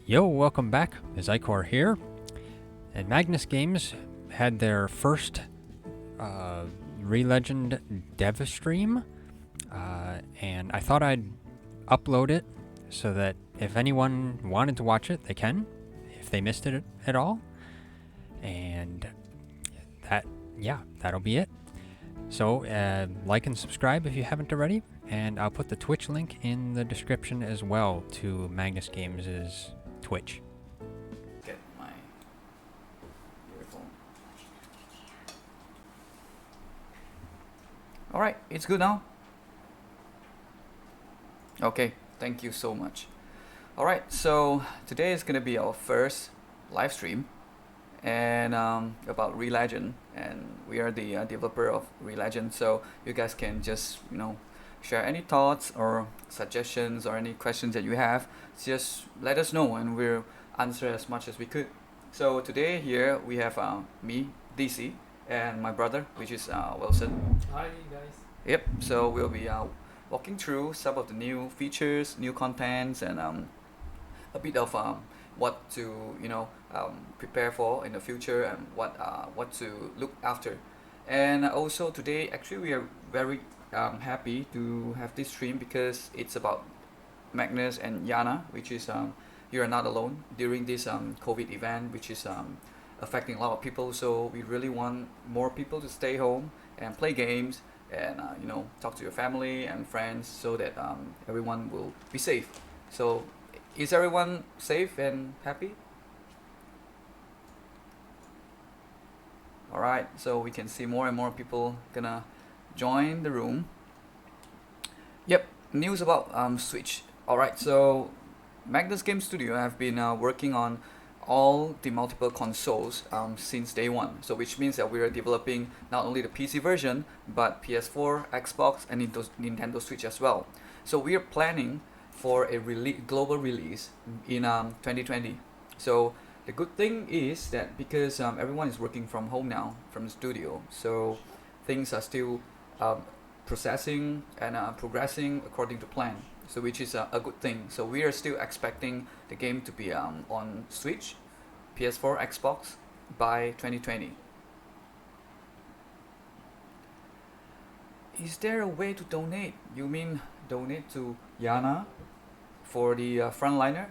Yo, welcome back. Zycor here. And Magnus Games had their first Relegend dev stream, and I thought I'd upload it so that if anyone wanted to watch it, they can, if they missed it at all. And that'll be it. So, like and subscribe if you haven't already, and I'll put the Twitch link in the description as well to Magnus Games' Twitch. Get my earphone. Alright, it's good now? Okay, thank you so much. Alright, so today is gonna be our first live stream and about Relegend, and we are the developer of Relegend, so you guys can just share any thoughts or suggestions or any questions that you have. Just let us know and we'll answer as much as we could. So today here we have me, DC, and my brother, which is Wilson. Hi guys. Yep, so we'll be walking through some of the new features, new contents, and a bit of what to prepare for in the future, and what to look after. And also today actually we are very happy to have this stream because it's about Magnus and Yana, which is you are not alone during this COVID event, which is affecting a lot of people. So we really want more people to stay home and play games and talk to your family and friends so that everyone will be safe. So is everyone safe and happy? Alright, so we can see more and more people gonna join the room. Yep, news about Switch. Alright, so Magnus Game Studio have been working on all the multiple consoles since day one. So which means that we are developing not only the PC version but PS4, Xbox, and Nintendo Switch as well. So we are planning for a global release in 2020. So the good thing is that because everyone is working from home now, from the studio, so things are still processing and progressing according to plan. So which is a good thing. So we are still expecting the game to be on Switch, PS4, Xbox by 2020. Is there a way to donate? You mean donate to Yana for the frontliner?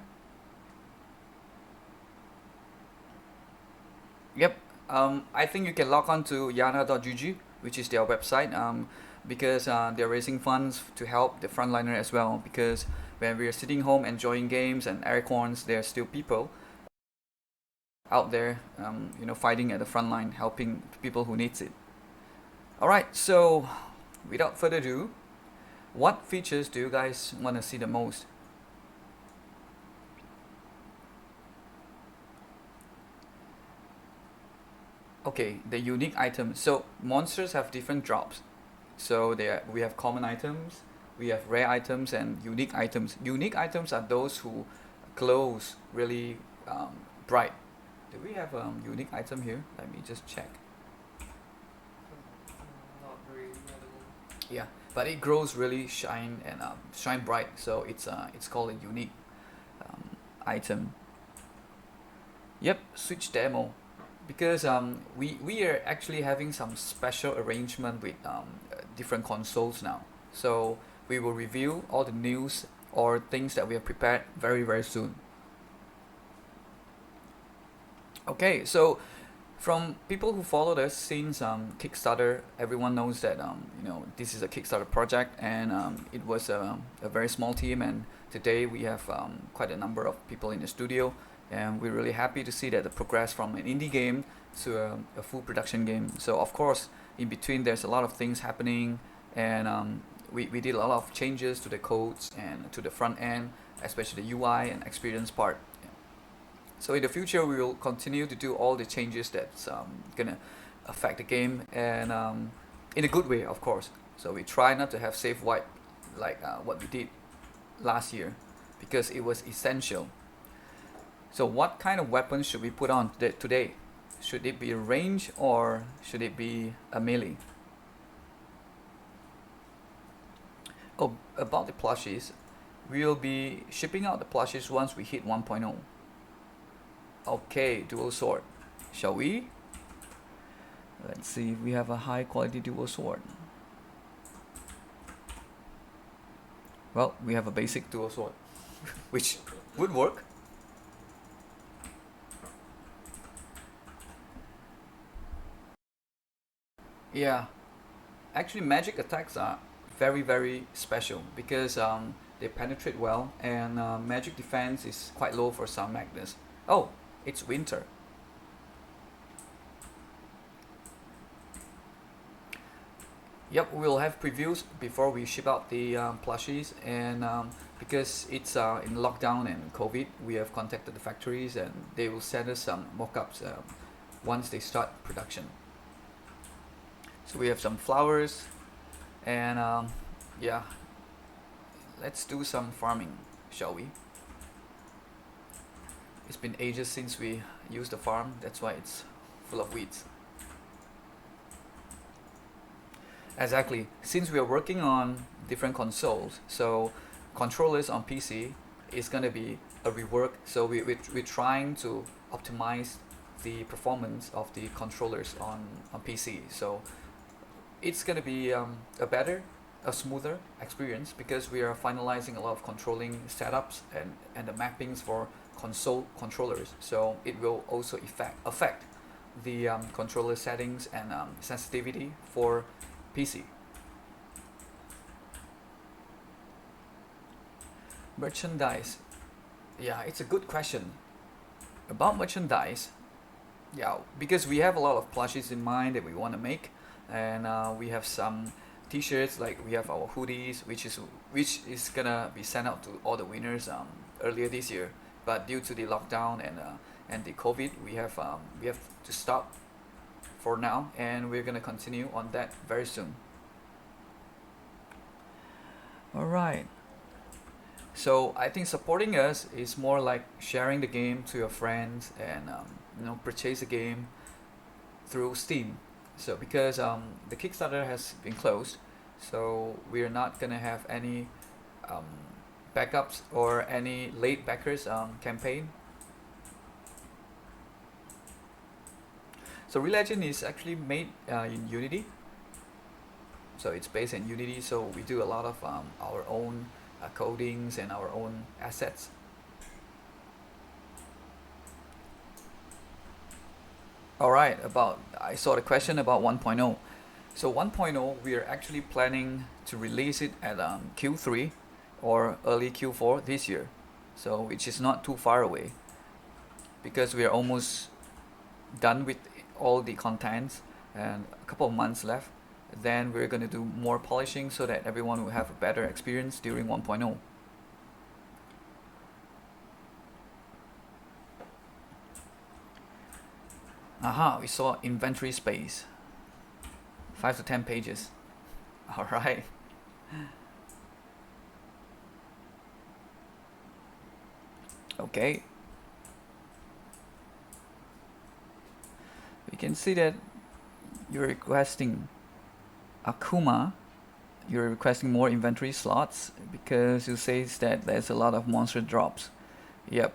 Yep. I think you can log on to yana.gg, which is their website, because they're raising funds to help the frontliner as well. Because when we're sitting home enjoying games and air horns, there are still people out there, fighting at the front line, helping people who needs it. All right. So, without further ado, what features do you guys want to see the most? Okay, the unique items. So monsters have different drops. So we have common items, we have rare items, and unique items. Unique items are those who glows really bright. Do we have a unique item here? Let me just check. Not very available. Yeah, but it grows really shine bright. So it's called a unique item. Yep, Switch demo. Because we are actually having some special arrangement with different consoles now. So we will review all the news or things that we have prepared very, very soon. Okay, so from people who followed us since Kickstarter, everyone knows that this is a Kickstarter project, and it was a very small team, and today we have quite a number of people in the studio. And we're really happy to see that the progress from an indie game to a full production game. So of course, in between there's a lot of things happening, and we did a lot of changes to the codes and to the front end, especially the UI and experience part. Yeah. So in the future, we will continue to do all the changes that's gonna affect the game, and in a good way, of course. So we try not to have save wipe like what we did last year, because it was essential. So what kind of weapons should we put on today? Should it be a range or should it be a melee? Oh, about the plushies, we'll be shipping out the plushies once we hit 1.0. Okay, dual sword. Shall we? Let's see if we have a high quality dual sword. Well, we have a basic dual sword, which would work. Yeah, actually magic attacks are very very special because they penetrate well and magic defense is quite low for some Magnus. Oh, it's winter. Yep, we'll have previews before we ship out the plushies, and because it's in lockdown and COVID, we have contacted the factories and they will send us some mock-ups once they start production. So we have some flowers, and yeah, let's do some farming, shall we? It's been ages since we used the farm, that's why it's full of weeds. Exactly. Since we are working on different consoles, so controllers on PC is going to be a rework. So we're trying to optimize the performance of the controllers on PC. So it's going to be a smoother experience because we are finalizing a lot of controlling setups and the mappings for console controllers. So it will also affect the controller settings and sensitivity for PC. Merchandise. Yeah, it's a good question. About merchandise, yeah, because we have a lot of plushies in mind that we want to make, and we have some T-shirts, like we have our hoodies, which is gonna be sent out to all the winners earlier this year. But due to the lockdown and the COVID, we have to stop for now, and we're gonna continue on that very soon. All right. So I think supporting us is more like sharing the game to your friends and purchase the game through Steam. So because the Kickstarter has been closed, so we are not gonna have any um, backups or any late backers campaign. So Relegend is actually made in Unity. So it's based in Unity. So we do a lot of our own codings and our own assets. All right. I saw the question about 1.0. So 1.0, we are actually planning to release it at Q3 or early Q4 this year. So which is not too far away because we are almost done with all the contents and a couple of months left. Then we're going to do more polishing so that everyone will have a better experience during 1.0. Aha, we saw inventory space. 5 to 10 pages. All right. Okay. We can see that you're requesting Akuma, you're requesting more inventory slots because you say that there's a lot of monster drops. Yep.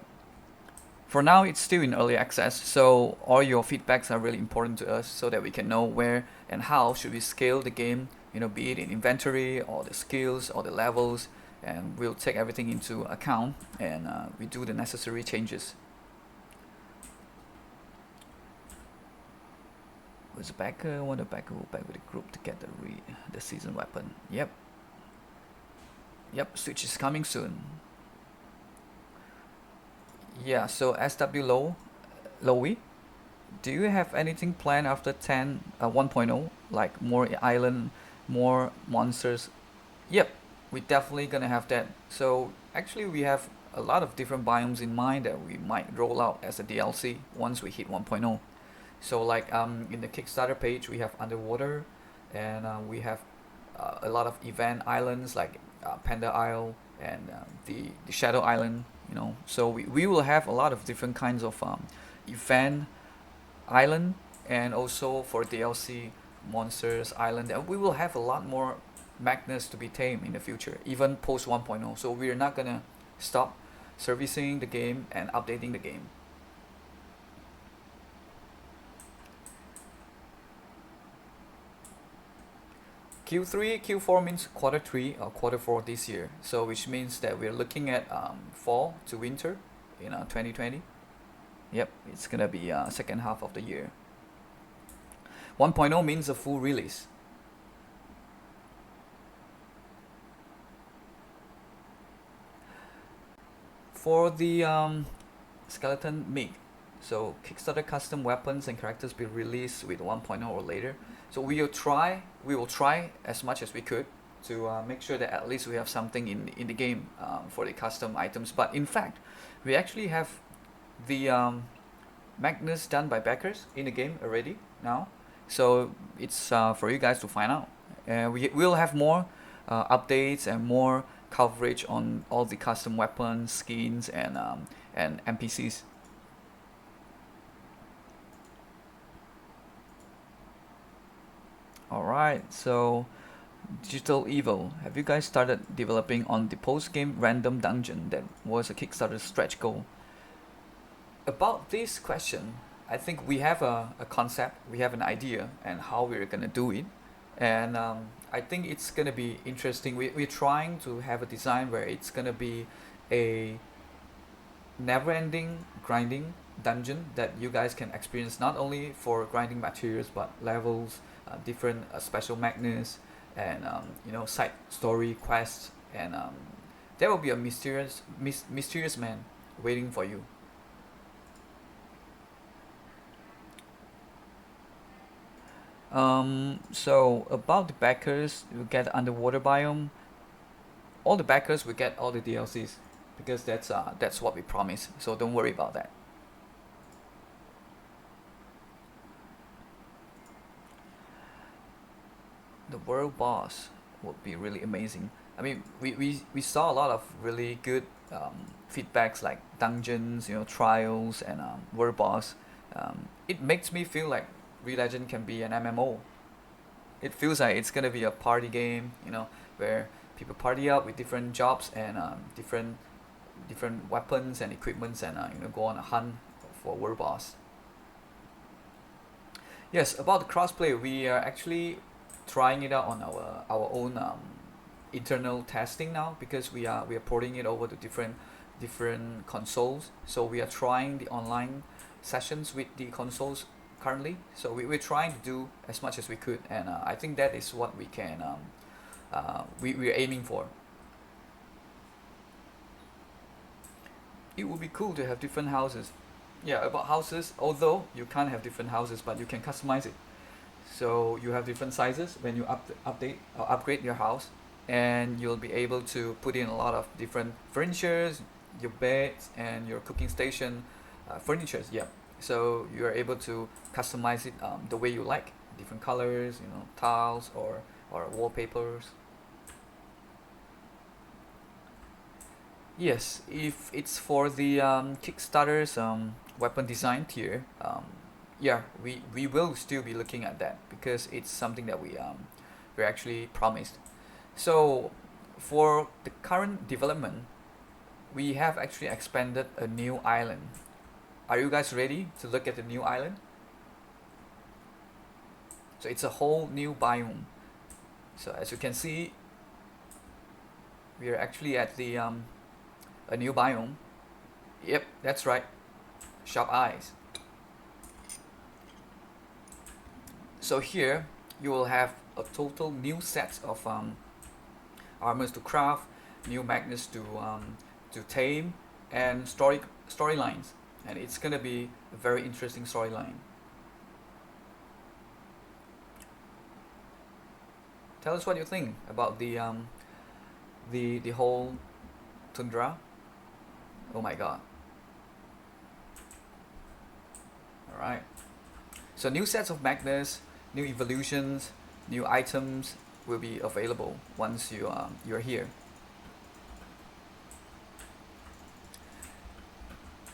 For now, it's still in early access, so all your feedbacks are really important to us so that we can know where and how should we scale the game, be it in inventory or the skills or the levels, and we'll take everything into account and we do the necessary changes. Was the backer? Want the backer will back with the group to get the season weapon. Yep. Yep, Switch is coming soon. Yeah, so SW Lowy, do you have anything planned after 1.0? Like more island, more monsters? Yep, we definitely gonna have that. So actually we have a lot of different biomes in mind that we might roll out as a DLC once we hit 1.0. So like in the Kickstarter page we have underwater, and we have a lot of event islands like Panda Isle and the Shadow Island. So we will have a lot of different kinds of event island, and also for DLC monsters island, and we will have a lot more Magnus to be tamed in the future, even post 1.0. So we are not gonna stop servicing the game and updating the game. Q3, Q4 means quarter 3 or quarter 4 this year. So which means that we're looking at fall to winter in 2020. Yep, it's gonna be second half of the year. 1.0 means a full release. For the skeleton MiG, so Kickstarter custom weapons and characters be released with 1.0 or later. So we will try as much as we could to make sure that at least we have something in the game for the custom items. But in fact, we actually have the Magnus done by backers in the game already now. So it's for you guys to find out. We will have more updates and more coverage on all the custom weapons, skins, and NPCs. Alright, so Digital Evil, have you guys started developing on the post-game random dungeon that was a Kickstarter stretch goal? About this question, I think we have a concept, we have an idea, and how we're gonna do it. And I think it's gonna be interesting. We're trying to have a design where it's gonna be a never-ending grinding dungeon that you guys can experience, not only for grinding materials but levels, different special Magnus, and side story quests, and there will be a mysterious man waiting for you. So about the backers, you get underwater biome. All the backers will get all the DLCs because that's what we promised. So don't worry about that. The world boss would be really amazing. I mean, we saw a lot of really good feedbacks like dungeons, trials, and world boss. It makes me feel like Re-Legend can be an MMO. It feels like it's gonna be a party game, where people party up with different jobs and different weapons and equipments, and go on a hunt for world boss. Yes, about the crossplay, we are actually trying it out on our own internal testing now, because we are porting it over to different consoles. So we are trying the online sessions with the consoles currently. So we're trying to do as much as we could, and I think that is what we can we're aiming for. It would be cool to have different houses. Yeah, about houses, although you can't have different houses, but you can customize it. So you have different sizes when you update or upgrade your house, and you'll be able to put in a lot of different furnitures, your beds, and your cooking station furnitures. Yeah, so you are able to customize it the way you like, different colors, tiles or wallpapers. Yes, if it's for the Kickstarter's weapon design tier, yeah, we will still be looking at that, because it's something that we actually promised. So for the current development, we have actually expanded a new island. Are you guys ready to look at the new island? So it's a whole new biome. So as you can see, we are actually at the a new biome. Yep, that's right. Sharp eyes. So here you will have a total new set of armors to craft, new Magnus to tame, and storylines, and it's gonna be a very interesting storyline. Tell us what you think about the whole tundra. Oh my god. Alright. So new sets of Magnus, new evolutions, new items will be available once you're here.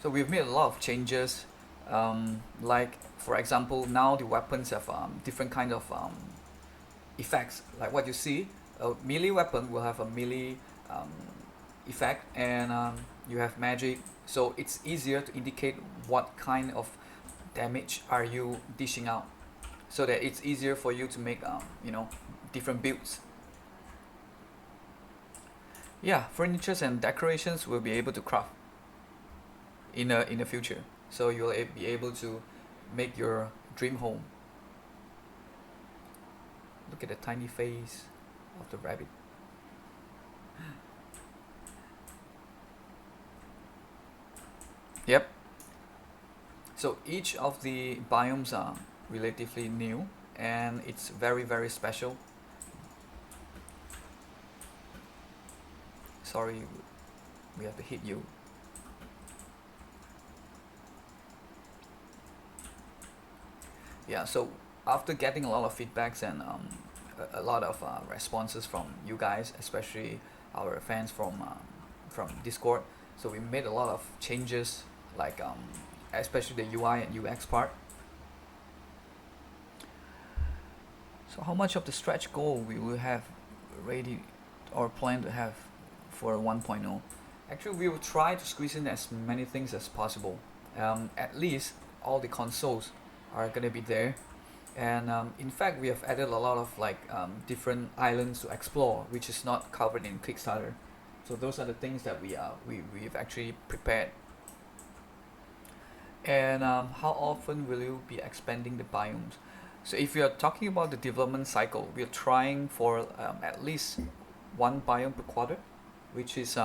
So we've made a lot of changes, like for example, now the weapons have different kind of effects. Like what you see, a melee weapon will have a melee effect, and you have magic, so it's easier to indicate what kind of damage are you dishing out, so that it's easier for you to make different builds. Yeah, furnitures and decorations will be able to craft in the future. So you'll be able to make your dream home. Look at the tiny face of the rabbit. Yep. So each of the biomes are relatively new, and it's very very special. Sorry, we have to hit you. Yeah, so after getting a lot of feedbacks and a lot of responses from you guys, especially our fans from Discord, so we made a lot of changes, like especially the UI and UX part. So how much of the stretch goal we will have ready or plan to have for 1.0? Actually, we will try to squeeze in as many things as possible. At least all the consoles are gonna be there, and in fact we have added a lot of like different islands to explore, which is not covered in Kickstarter. So those are the things that we've actually prepared. And how often will you be expanding the biomes? So if we are talking about the development cycle, we are trying for at least one biome per quarter, which is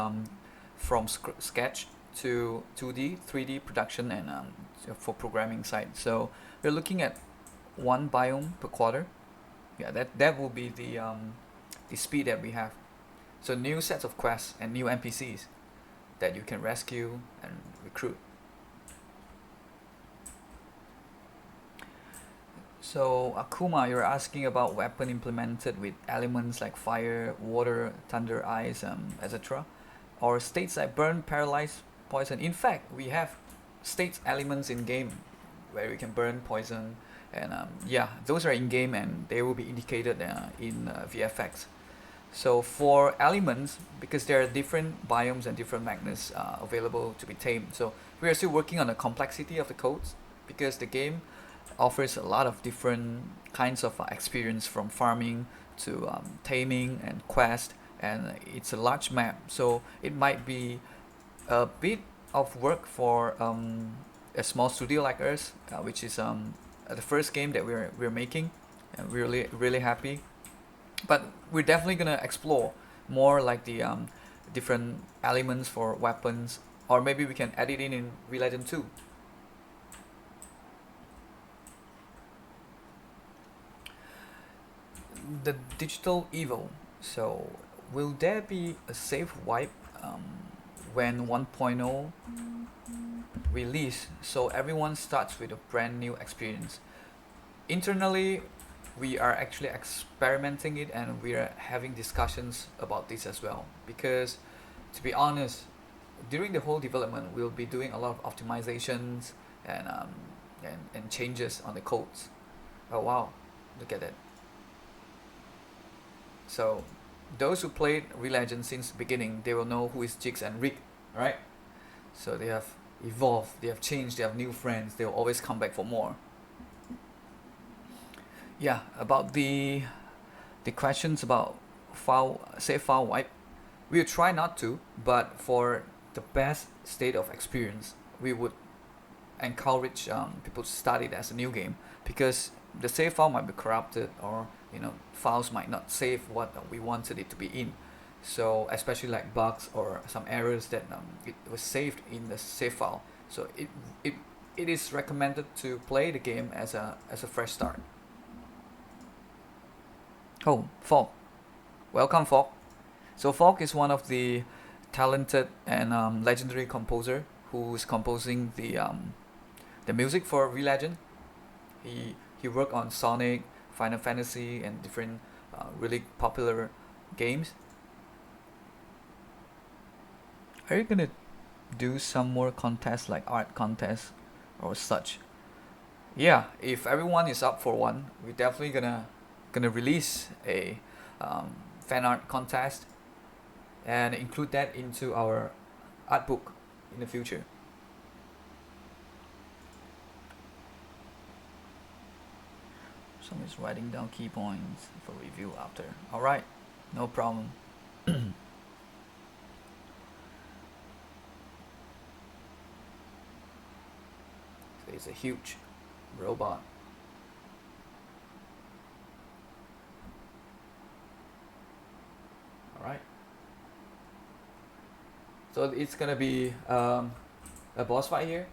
from sketch to 2D, 3D production, and for programming side. So we're looking at one biome per quarter. Yeah, that will be the speed that we have. So new sets of quests and new NPCs that you can rescue and recruit. So Akuma, you're asking about weapon implemented with elements like fire, water, thunder, ice, etc. Or states like burn, paralyze, poison. In fact, we have states elements in game where we can burn, poison, and yeah, those are in game and they will be indicated in VFX. So for elements, because there are different biomes and different Magnus available to be tamed, so we are still working on the complexity of the codes, because the game offers a lot of different kinds of experience, from farming to taming and quest, and it's a large map, so it might be a bit of work for a small studio like us, which is the first game that we're making, and we're really happy. But we're definitely gonna explore more, like the different elements for weapons, or maybe we can add it in Relegend 2. The digital evil. So will there be a safe wipe when 1.0 release, so everyone starts with a brand new experience? Internally, we are actually experimenting it, and we are having discussions about this as well, because to be honest, during the whole development we'll be doing a lot of optimizations and and changes on the codes. Oh wow, look at that. So those who played Relegend since the beginning, they will know who is Jigs and Rick, right? So they have evolved, they have changed, they have new friends, they will always come back for more. Yeah, about the questions about save file wipe, we'll try not to, but for the best state of experience, we would encourage people to start it as a new game, because the save file might be corrupted, or files might not save what we wanted it to be in. So especially like bugs or some errors that it was saved in the save file. So it is recommended to play the game as a fresh start. Oh, Falk. Welcome, Falk. So Falk is one of the talented and legendary composer who is composing the music for Relegend. He worked on Sonic, Final Fantasy, and different really popular games. Are you gonna do some more contests, like art contests or such? Yeah, if everyone is up for one, we're definitely gonna release a fan art contest and include that into our art book in the future. Someone's writing down key points for review after. Alright, no problem. So it's a huge robot. Alright. So it's gonna be a boss fight here.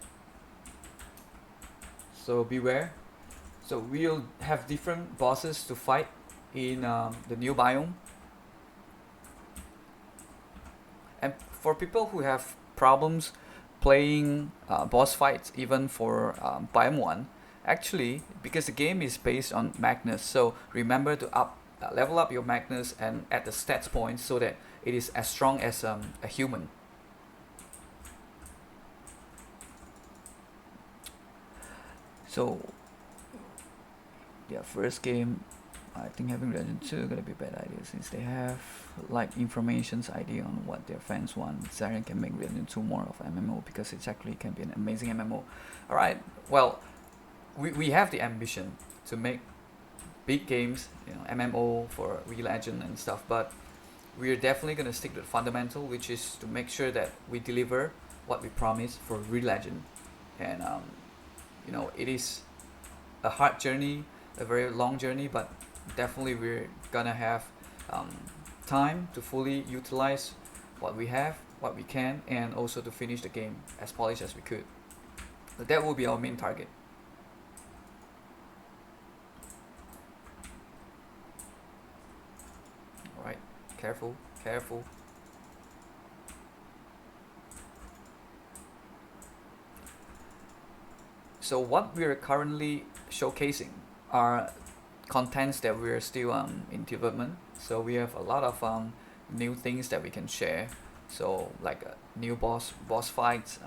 So beware. So we'll have different bosses to fight in the new biome. And for people who have problems playing boss fights, even for biome 1, actually, because the game is based on Magnus, so remember to level up your Magnus and add the stats points so that it is as strong as a human. So yeah, first game, I think having Legend 2 gonna be a bad idea since they have like information's idea on what their fans want. Zarian can make Legend 2 more of MMO because it actually can be an amazing MMO. Alright, well, we have the ambition to make big games, MMO for Re-Legend and stuff, but we're definitely gonna stick to the fundamental, which is to make sure that we deliver what we promise for Re-Legend. And it is a hard journey, a very long journey, but definitely we're gonna have time to fully utilize what we have, what we can, and also to finish the game as polished as we could. But that will be our main target. Alright, careful, careful. So what we're currently showcasing are contents that we're still in development. So we have a lot of new things that we can share. So like new boss fights,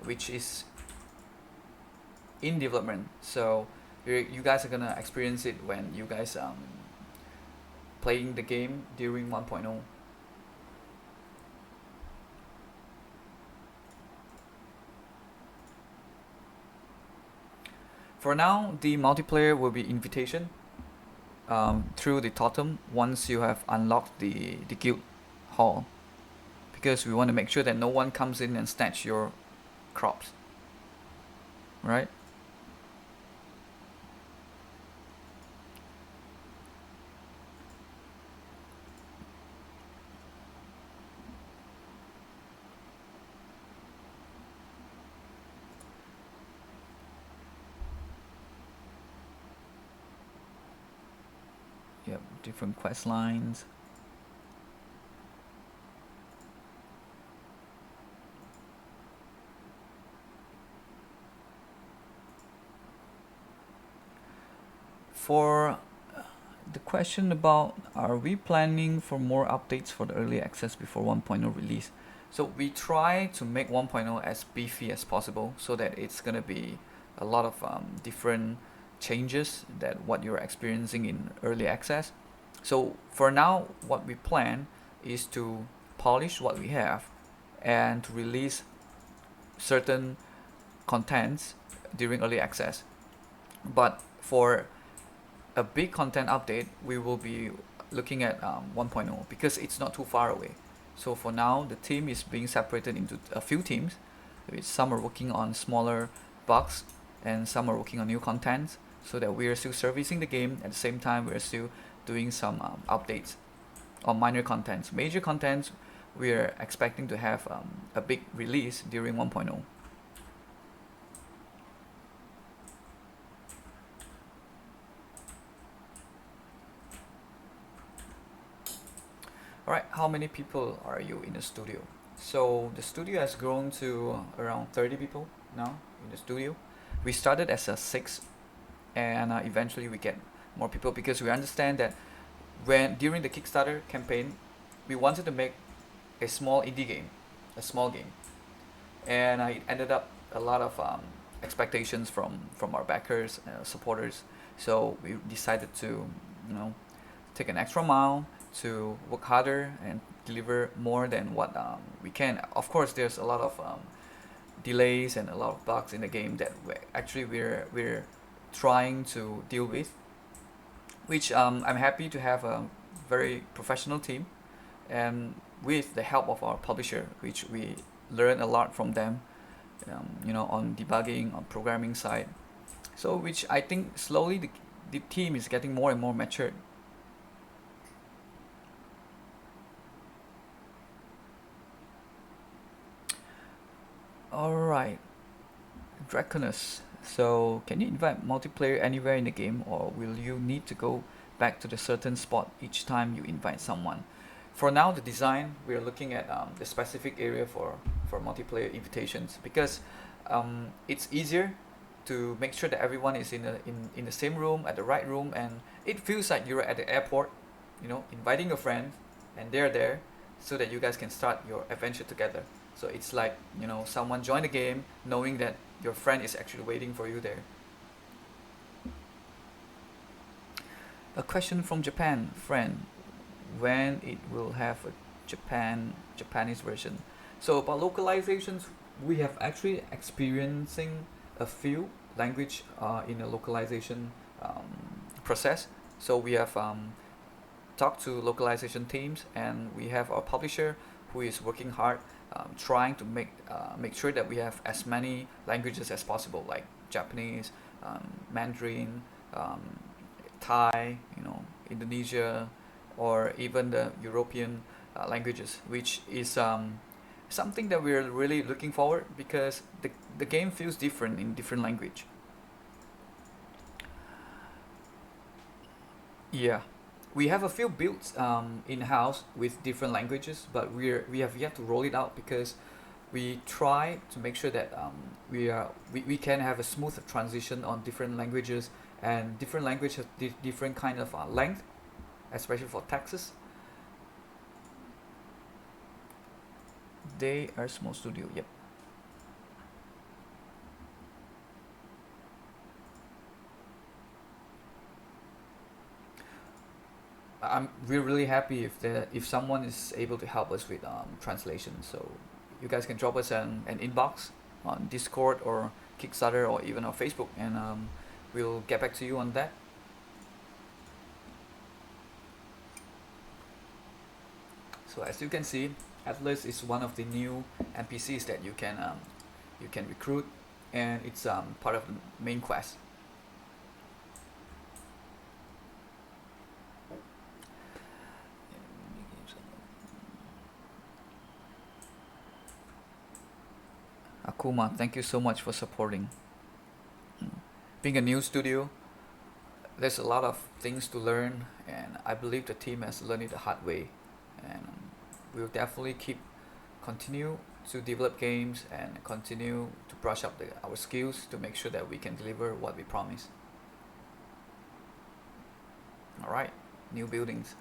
which is in development. So you guys are gonna experience it when you guys playing the game during 1.0. For now, the multiplayer will be invitation through the totem once you have unlocked the guild hall, because we want to make sure that no one comes in and snatch your crops, right? Yep, different quest lines. For the question about are we planning for more updates for the early access before 1.0 release? So we try to make 1.0 as beefy as possible so that it's gonna be a lot of different changes that what you're experiencing in early access. So for now, what we plan is to polish what we have and to release certain contents during early access. But for a big content update, we will be looking at 1.0 because it's not too far away. So for now, the team is being separated into a few teams. Some are working on smaller bugs and some are working on new contents, so that we are still servicing the game at the same time we are still doing some updates on minor contents. Major contents, we are expecting to have a big release during 1.0. Alright, how many people are you in the studio? So the studio has grown to around 30 people now in the studio. We started as a 6 and eventually we get more people because we understand that when during the Kickstarter campaign we wanted to make a small indie game, a small game, and it ended up a lot of expectations from our backers, supporters. So we decided to take an extra mile to work harder and deliver more than what we can. Of course, there's a lot of delays and a lot of bugs in the game that we're trying to deal with, which I'm happy to have a very professional team, and with the help of our publisher, which we learn a lot from them, on debugging, on programming side. So which I think slowly the team is getting more and more matured. Alright, Draconus. So can you invite multiplayer anywhere in the game, or will you need to go back to the certain spot each time you invite someone? For now, the design, we're looking at the specific area for multiplayer invitations, because it's easier to make sure that everyone is in the same room, at the right room, and it feels like you're at the airport, inviting your friends, and they're there, so that you guys can start your adventure together. So it's like, someone join the game knowing that your friend is actually waiting for you there. A question from Japan, friend, when it will have a Japanese version. So about localizations, we have actually experiencing a few language in a localization process. So we have talked to localization teams, and we have our publisher who is working hard, trying to make sure that we have as many languages as possible, like Japanese, Mandarin, Thai, Indonesia, or even the European languages, which is something that we're really looking forward, because the game feels different in different language. Yeah, we have a few builds in house with different languages, but we have yet to roll it out, because we try to make sure that we can have a smooth transition on different languages, and different languages have different kind of length, especially for taxes. They are small studio. Yep. We're really happy if someone is able to help us with translation. So you guys can drop us an inbox on Discord or Kickstarter or even on Facebook, and we'll get back to you on that. So as you can see, Atlas is one of the new NPCs that you can recruit, and it's part of the main quest. Akuma, thank you so much for supporting. Being a new studio, there's a lot of things to learn, and I believe the team has learned it the hard way, and we'll definitely continue to develop games and continue to brush up our skills to make sure that we can deliver what we promise. All right, new buildings.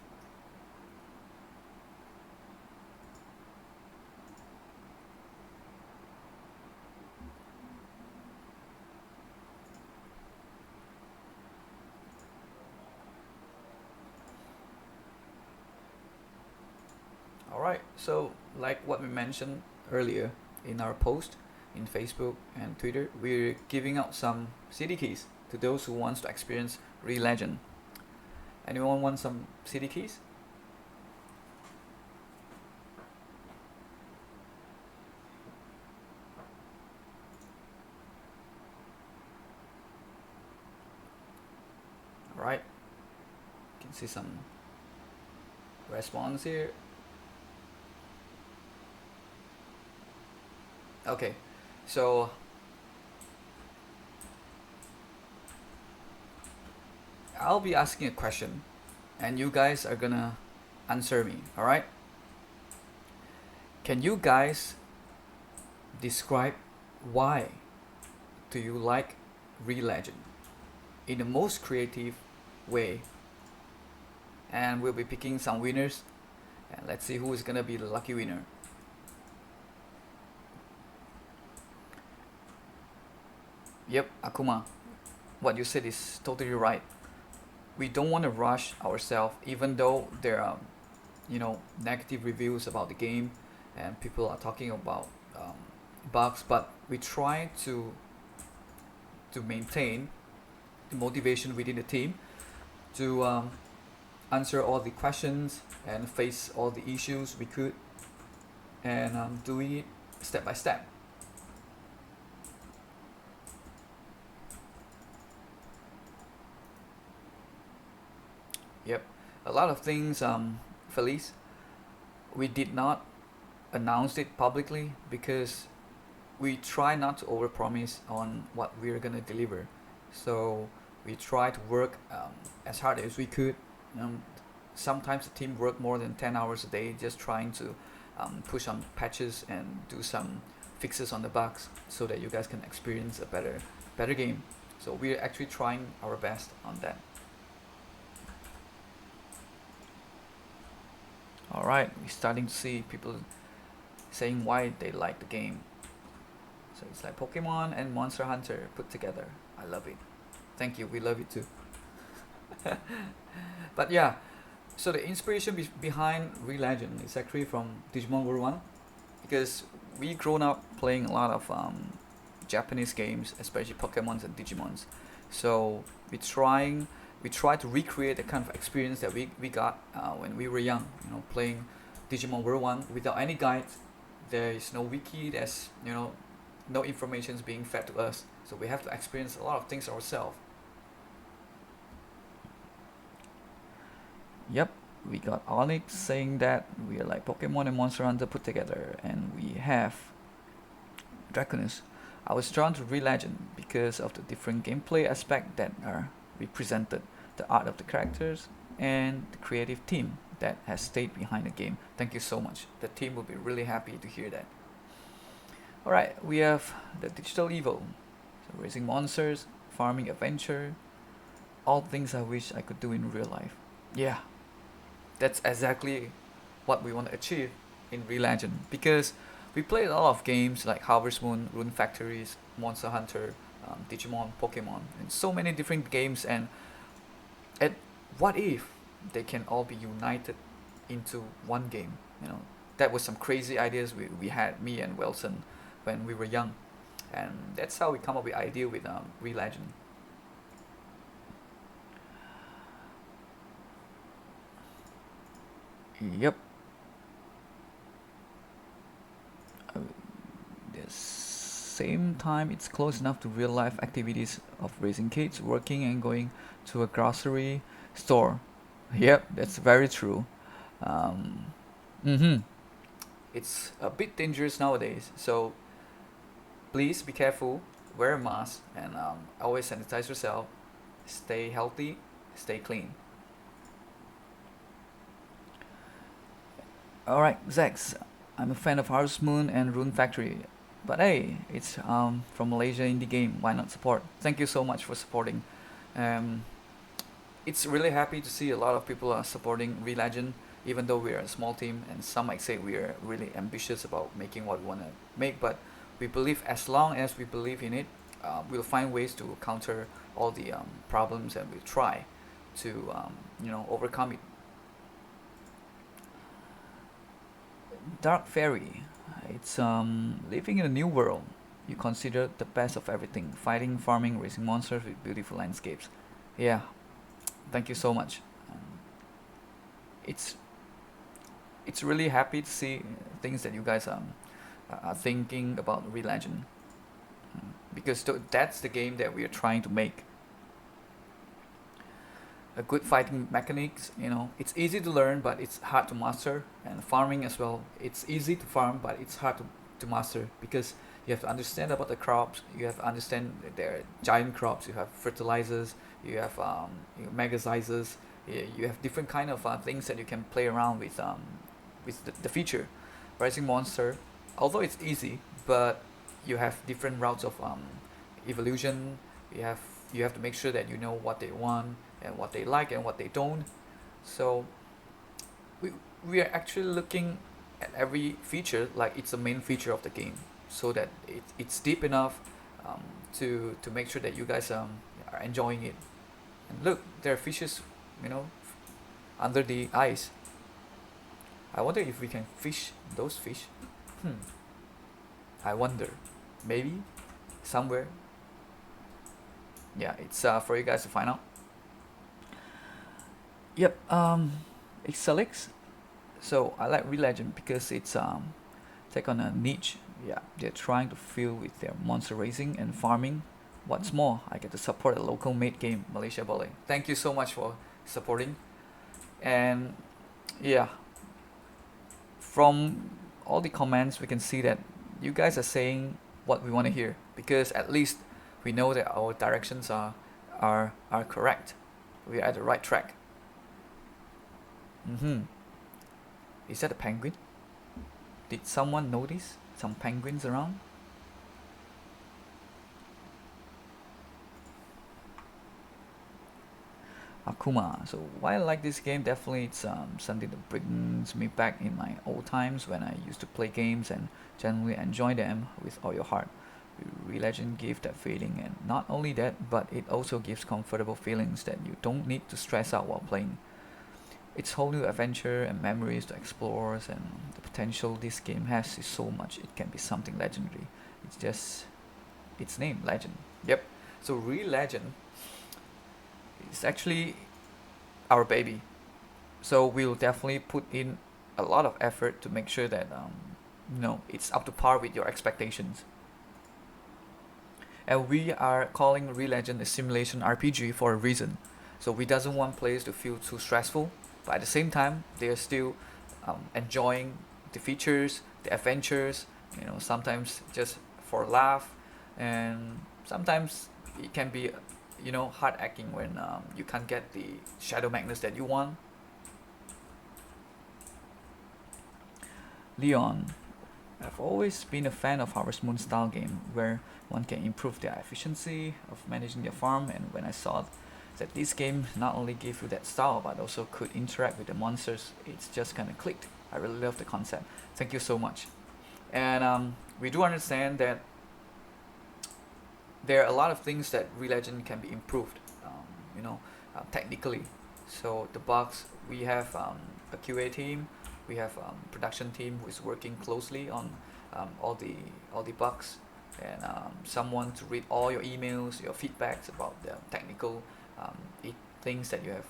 Alright, so like what we mentioned earlier in our post in Facebook and Twitter, we're giving out some CD keys to those who wants to experience Re-Legend. Anyone want some CD keys? Alright, you can see some response here. Okay, so I'll be asking a question, and you guys are gonna answer me, alright? Can you guys describe why do you like Re-Legend in the most creative way? And we'll be picking some winners, and let's see who is gonna be the lucky winner. Yep, Akuma, what you said is totally right. We don't want to rush ourselves, even though there are, negative reviews about the game, and people are talking about bugs. But we try to maintain the motivation within the team to answer all the questions and face all the issues we could, and doing it step by step. Yep, a lot of things, Felice, we did not announce it publicly because we try not to overpromise on what we're gonna deliver. So we try to work as hard as we could. Um, Sometimes the team work more than 10 hours a day just trying to push on patches and do some fixes on the bugs so that you guys can experience a better game. So we're actually trying our best on that. All right, we're starting to see people saying why they like the game. So it's like Pokemon and Monster Hunter put together. I love it. Thank you. We love it too. But yeah, so the inspiration behind Re-Legend is actually from Digimon World 1, because we grown up playing a lot of Japanese games, especially Pokemons and Digimons. So we try to recreate the kind of experience that we got when we were young. Playing Digimon World 1 without any guides. There is no wiki. There's no information is being fed to us. So we have to experience a lot of things ourselves. Yep, we got Onyx saying that we are like Pokemon and Monster Hunter put together, and we have Draconus. I was drawn to Re-Legend because of the different gameplay aspect that are represented, the art of the characters, and the creative team that has stayed behind the game. Thank you so much. The team will be really happy to hear that. Alright, we have the Digital Evo. So raising monsters, farming adventure, all things I wish I could do in real life. Yeah, that's exactly what we want to achieve in Re-Legend, because we played a lot of games like Harvest Moon, Rune Factories, Monster Hunter, Digimon, Pokemon, and so many different games. And what if they can all be united into one game? That was some crazy ideas we had, me and Wilson, when we were young, and that's how we come up with idea with Re-Legend. Yep. The same time, it's close enough to real life activities of raising kids, working, and going to a grocery store. Yep, that's very true. Um, mm-hmm. It's a bit dangerous nowadays, so please be careful, wear a mask, and always sanitize yourself. Stay healthy, stay clean. Alright, Zex, I'm a fan of Harvest Moon and Rune Factory. But hey, it's from Malaysia indie game. Why not support? Thank you so much for supporting. Um, it's really happy to see a lot of people are supporting Re-Legend, even though we are a small team, and some might say we are really ambitious about making what we want to make. But we believe as long as we believe in it, we'll find ways to counter all the problems, and we'll try to overcome it. Dark Fairy. It's living in a new world. You consider the best of everything: fighting, farming, raising monsters with beautiful landscapes. Yeah, thank you so much. It's it's really happy to see things that you guys are thinking about Re-Legend, because that's the game that we are trying to make. A good fighting mechanics, it's easy to learn, but it's hard to master. And farming as well, it's easy to farm, but it's hard to master, because you have to understand about the crops. You have to understand that there are giant crops. You have fertilizers. You have megasizers. You have different kind of things that you can play around with the feature. Rising monster, although it's easy, but you have different routes of evolution. You have to make sure that you know what they want and what they like and what they don't. So we we are actually looking at every feature like it's a main feature of the game, so that it's deep enough um, to make sure that you guys are enjoying it. And look, there are fishes, you know, under the ice. I wonder if we can fish those fish. Hmm. I wonder. Maybe somewhere. Yeah, it's for you guys to find out. Yep. It's Alex. So I like Relegend because it's take on a niche. Yeah, they're trying to fill with their monster racing and farming. What's more, I get to support a local made game, Malaysia Boleh. Thank you so much for supporting. And yeah, from all the comments, we can see that you guys are saying what we want to hear because at least we know that our directions are correct. We're at the right track. Mm-hmm. Is that a penguin? Did someone notice some penguins around? Akuma. So why I like this game? Definitely, it's something that brings me back in my old times when I used to play games and genuinely enjoy them with all your heart. Relegend gives that feeling, and not only that, but it also gives comfortable feelings that you don't need to stress out while playing. It's whole new adventure and memories to explore, and the potential this game has is so much. It can be something legendary. It's just its name, Legend. Yep. So Real Legend is actually our baby. So we'll definitely put in a lot of effort to make sure that it's up to par with your expectations. And we are calling Real Legend a simulation RPG for a reason. So we doesn't want players to feel too stressful, but at the same time they're still enjoying the features, the adventures. Sometimes just for a laugh, and sometimes it can be hard acting when you can't get the Shadow Magnus that you want. Leon. I've always been a fan of Harvest Moon style game where one can improve their efficiency of managing their farm, and when I saw that this game not only gave you that style but also could interact with the monsters, it's just kind of clicked. I really love the concept. Thank you so much. And we do understand that there are a lot of things that Relegend can be improved, technically. So the bugs, we have a QA team, we have production team who is working closely on all the bugs, and someone to read all your emails, your feedbacks about the technical things that you have,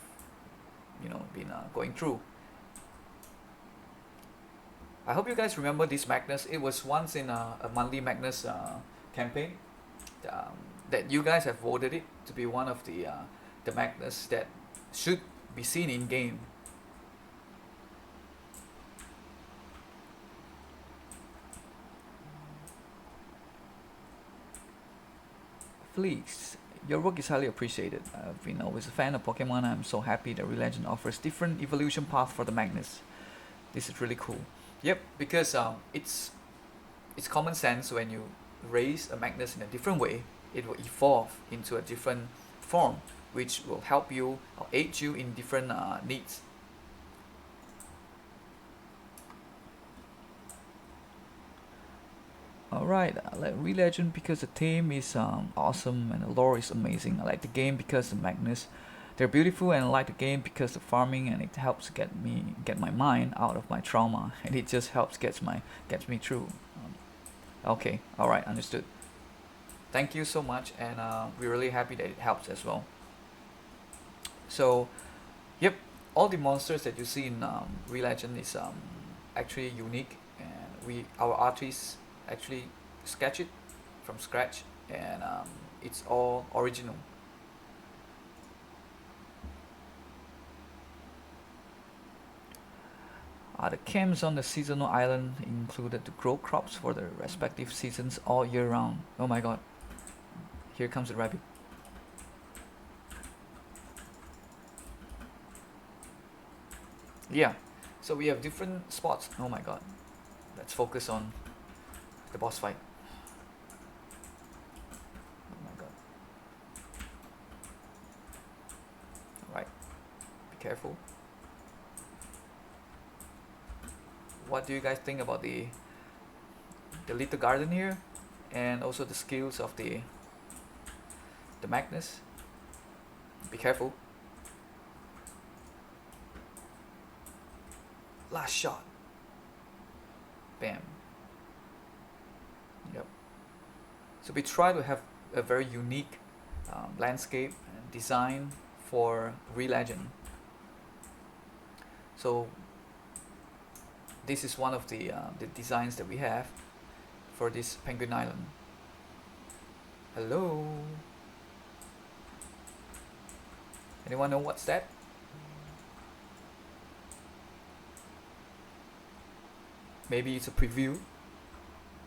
been going through. I hope you guys remember this Magnus. It was once in a monthly Magnus campaign um, that you guys have voted it to be one of the Magnus that should be seen in game. Please, your work is highly appreciated. I've been always a fan of Pokemon. I'm so happy that Relegend offers different evolution path for the Magnus. This is really cool. Yep, because it's common sense when you raise a Magnus in a different way, it will evolve into a different form, which will help you or aid you in different needs. Alright, I like Relegend because the theme is awesome and the lore is amazing. I like the game because the Magnus, they're beautiful, and I like the game because the farming and it helps get my mind out of my trauma, and it just helps gets me through. Okay, alright, understood. Thank you so much, and we're really happy that it helps as well. So, yep, all the monsters that you see in Relegend is actually unique, and our artists actually sketch it from scratch, and it's all original. The camps on the seasonal island included to grow crops for the respective seasons all year round. Oh my god, here comes the rabbit. Yeah, so we have different spots. Oh my god, let's focus on the boss fight. Oh my god. Alright, be careful. What do you guys think about the little garden here, and also the skills of the Magnus? Be careful. Last shot. Bam. Yep. So we try to have a very unique landscape and design for Re-Legend. So this is one of the designs that we have for this Penguin Island. Hello. Anyone know what's that? Maybe it's a preview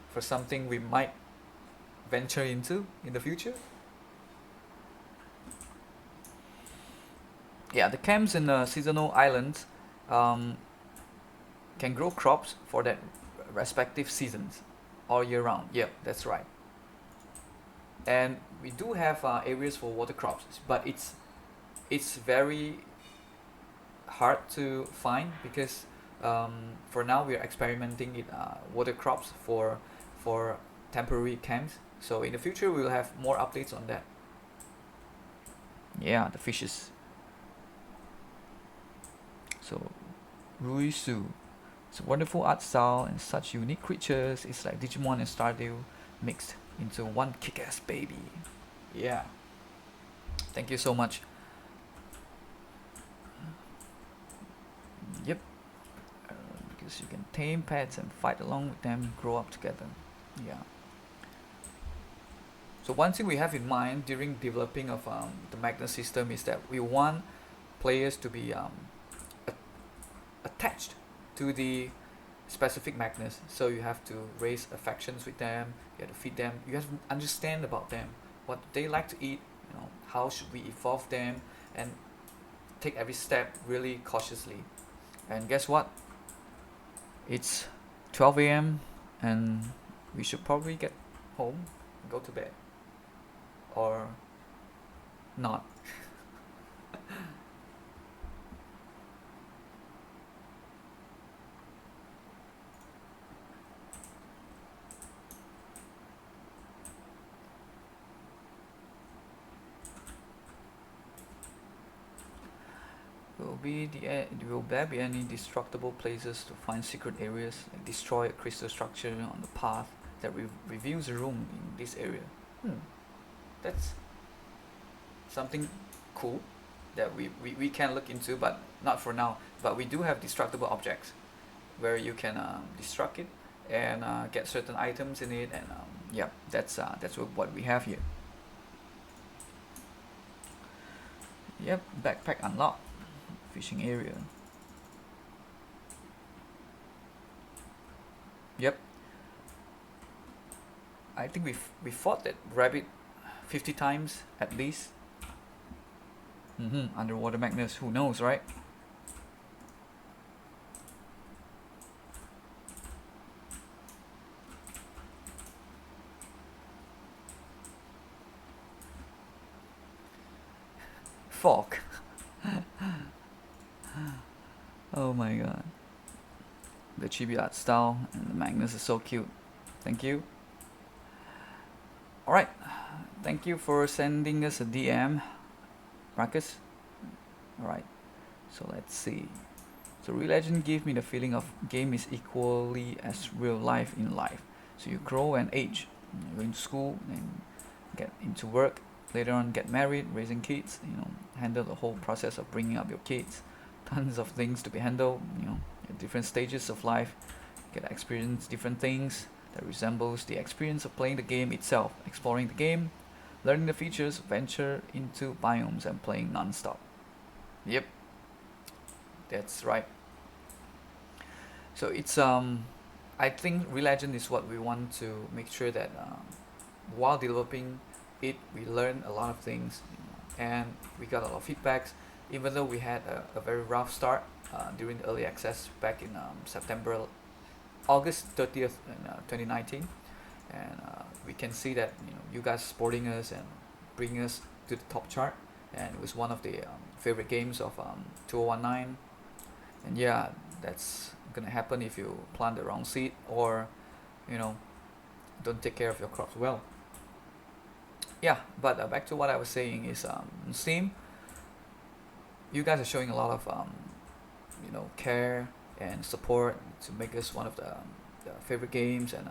for something we might venture into in the future. Yeah, the camps in the seasonal islands can grow crops for that respective seasons all year round. Yep, that's right. And we do have areas for water crops, but it's very hard to find because for now we are experimenting with water crops for temporary camps. So in the future we will have more updates on that. Yeah, the fishes. So Ruisu. It's a wonderful art style and such unique creatures. It's like Digimon and Stardew mixed into one kick-ass baby. Yeah. Thank you so much. Yep. Because you can tame pets and fight along with them, grow up together. Yeah. So one thing we have in mind during developing of the Magnus system is that we want players to be attached to the specific Magnus. So you have to raise affections with them, you have to feed them, you have to understand about them, what they like to eat, how should we evolve them, and take every step really cautiously. And guess what? It's 12 a.m. and we should probably get home and go to bed. Or not. Will there be any destructible places to find secret areas, like destroy a crystal structure on the path that reveals a room in this area? That's something cool that we can look into, but not for now. But we do have destructible objects where you can destruct it and get certain items in it, and yeah, that's what we have here. Yep, backpack unlocked. Fishing area. Yep. I think we fought that rabbit 50 times at least. Underwater Magnus, who knows, right? Fork. Oh my god. The chibi art style and the Magnus is so cute. Thank you. Alright. Thank you for sending us a DM, Marcus. Alright. So let's see. So Re-Legend gave me the feeling of game is equally as real life in life. So you grow and age. You go into school and get into work. Later on get married, raising kids, handle the whole process of bringing up your kids. Tons of things to be handled, at different stages of life. Get to experience different things that resembles the experience of playing the game itself, exploring the game, learning the features, venture into biomes and playing non-stop. Yep, that's right. So it's I think Re-Legend is what we want to make sure that while developing it, we learn a lot of things, and we got a lot of feedbacks. Even though we had a very rough start during the early access back in August 30th in 2019, and we can see that you guys supporting us and bringing us to the top chart, and it was one of the favorite games of 2019. And yeah, that's gonna happen if you plant the wrong seed or don't take care of your crops well. Yeah, but back to what I was saying is Steam, you guys are showing a lot of care and support to make us one of the favorite games and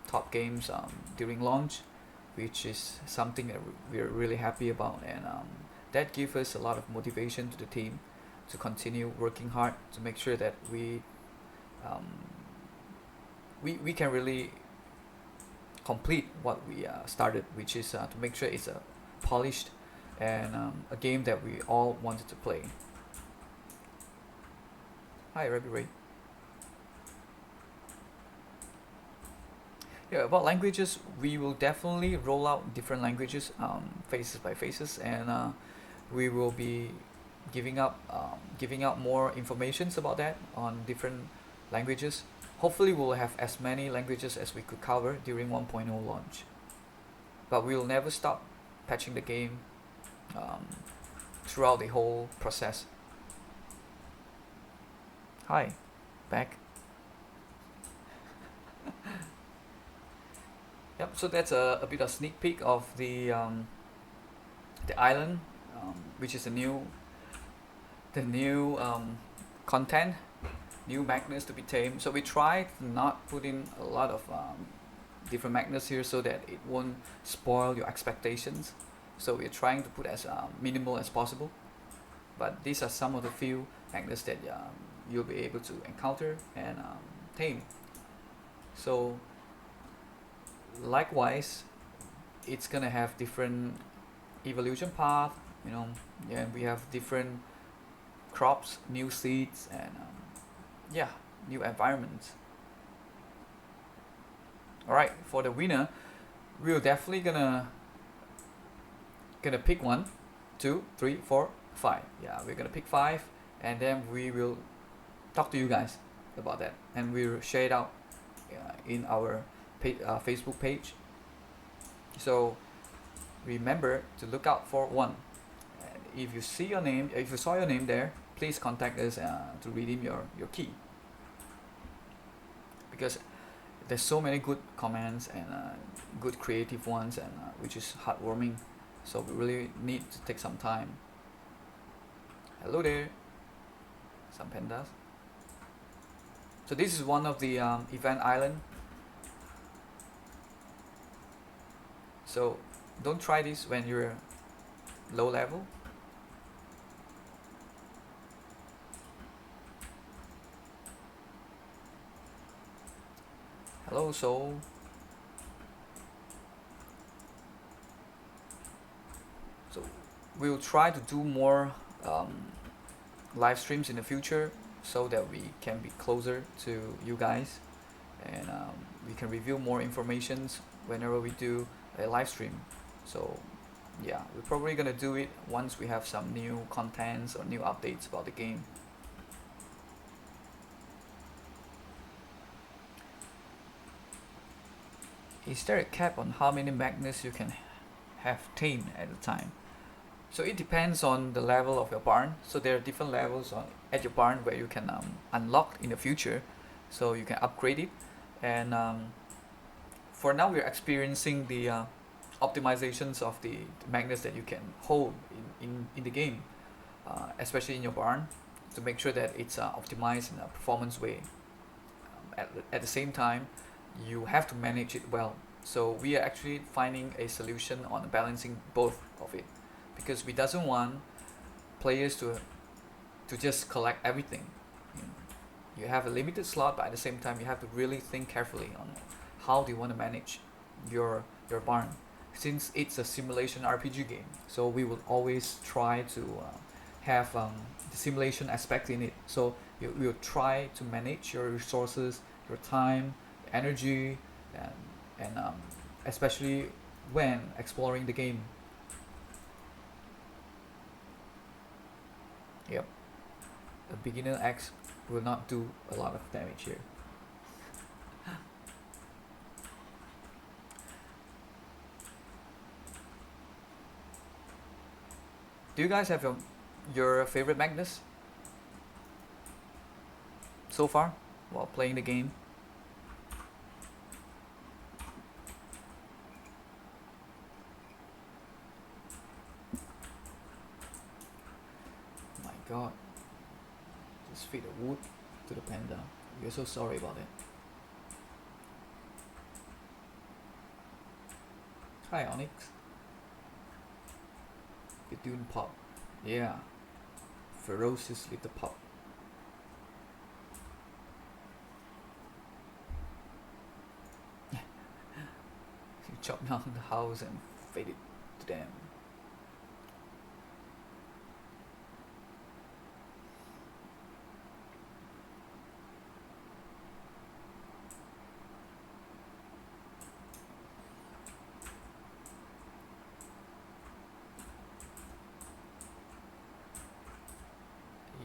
top games during launch. which is something that we're really happy about, and that gives us a lot of motivation to the team to continue working hard to make sure that um, we can really complete what we started, which is to make sure it's a polished and a game that we all wanted to play. Hi, Rabbit Ray. Yeah, about languages, we will definitely roll out different languages, phases by phases, and we will be giving out more informations about that on different languages. Hopefully, we'll have as many languages as we could cover during 1.0 launch. But we'll never stop patching the game throughout the whole process. Hi, back. Yep. So that's a bit of sneak peek of the island, which is the new content, new Magnus to be tamed. So we try to not put in a lot of different Magnus here so that it won't spoil your expectations. So we're trying to put as minimal as possible. But these are some of the few Magnus that you'll be able to encounter and tame. So likewise, it's gonna have different evolution path, and we have different crops, new seeds, and new environments. All right, for the winner, we're definitely gonna pick 1, 2, 3, 4, 5. Yeah, we're gonna pick 5, and then we will talk to you guys about that, and we'll share it out in our Facebook page. So remember to look out for 1. And if you saw your name there, please contact us to redeem your key. Because there's so many good comments and good creative ones, and which is heartwarming. So we really need to take some time. Hello there, some pandas. So this is one of the event island. So don't try this when you're low level. Hello, Soul. So we'll try to do more live streams in the future so that we can be closer to you guys, and we can review more informations whenever we do a live stream. So yeah, we're probably gonna do it once we have some new contents or new updates about the game. Is there a cap on how many Magnus you can have tamed at a time? So it depends on the level of your barn. So there are different levels at your barn where you can unlock in the future, so you can upgrade it. And for now, we're experiencing the optimizations of the Magnus that you can hold in the game, especially in your barn, to make sure that it's optimized in a performance way. At the same time, you have to manage it well. So we are actually finding a solution on balancing both of it, because we doesn't want players to just collect everything. You have a limited slot, but at the same time you have to really think carefully on how do you want to manage your barn, since it's a simulation RPG game. So we will always try to have the simulation aspect in it. So you will try to manage your resources, your time, energy, and especially when exploring the game. Yep, a beginner axe will not do a lot of damage here. Do you guys have your favorite Magnus so far while playing the game? My god, just feed the wood to the panda. We're so sorry about it. Hi, Onyx. Bidun Pop. Yeah. Ferocious little pop. You chop down the house and fade it to them.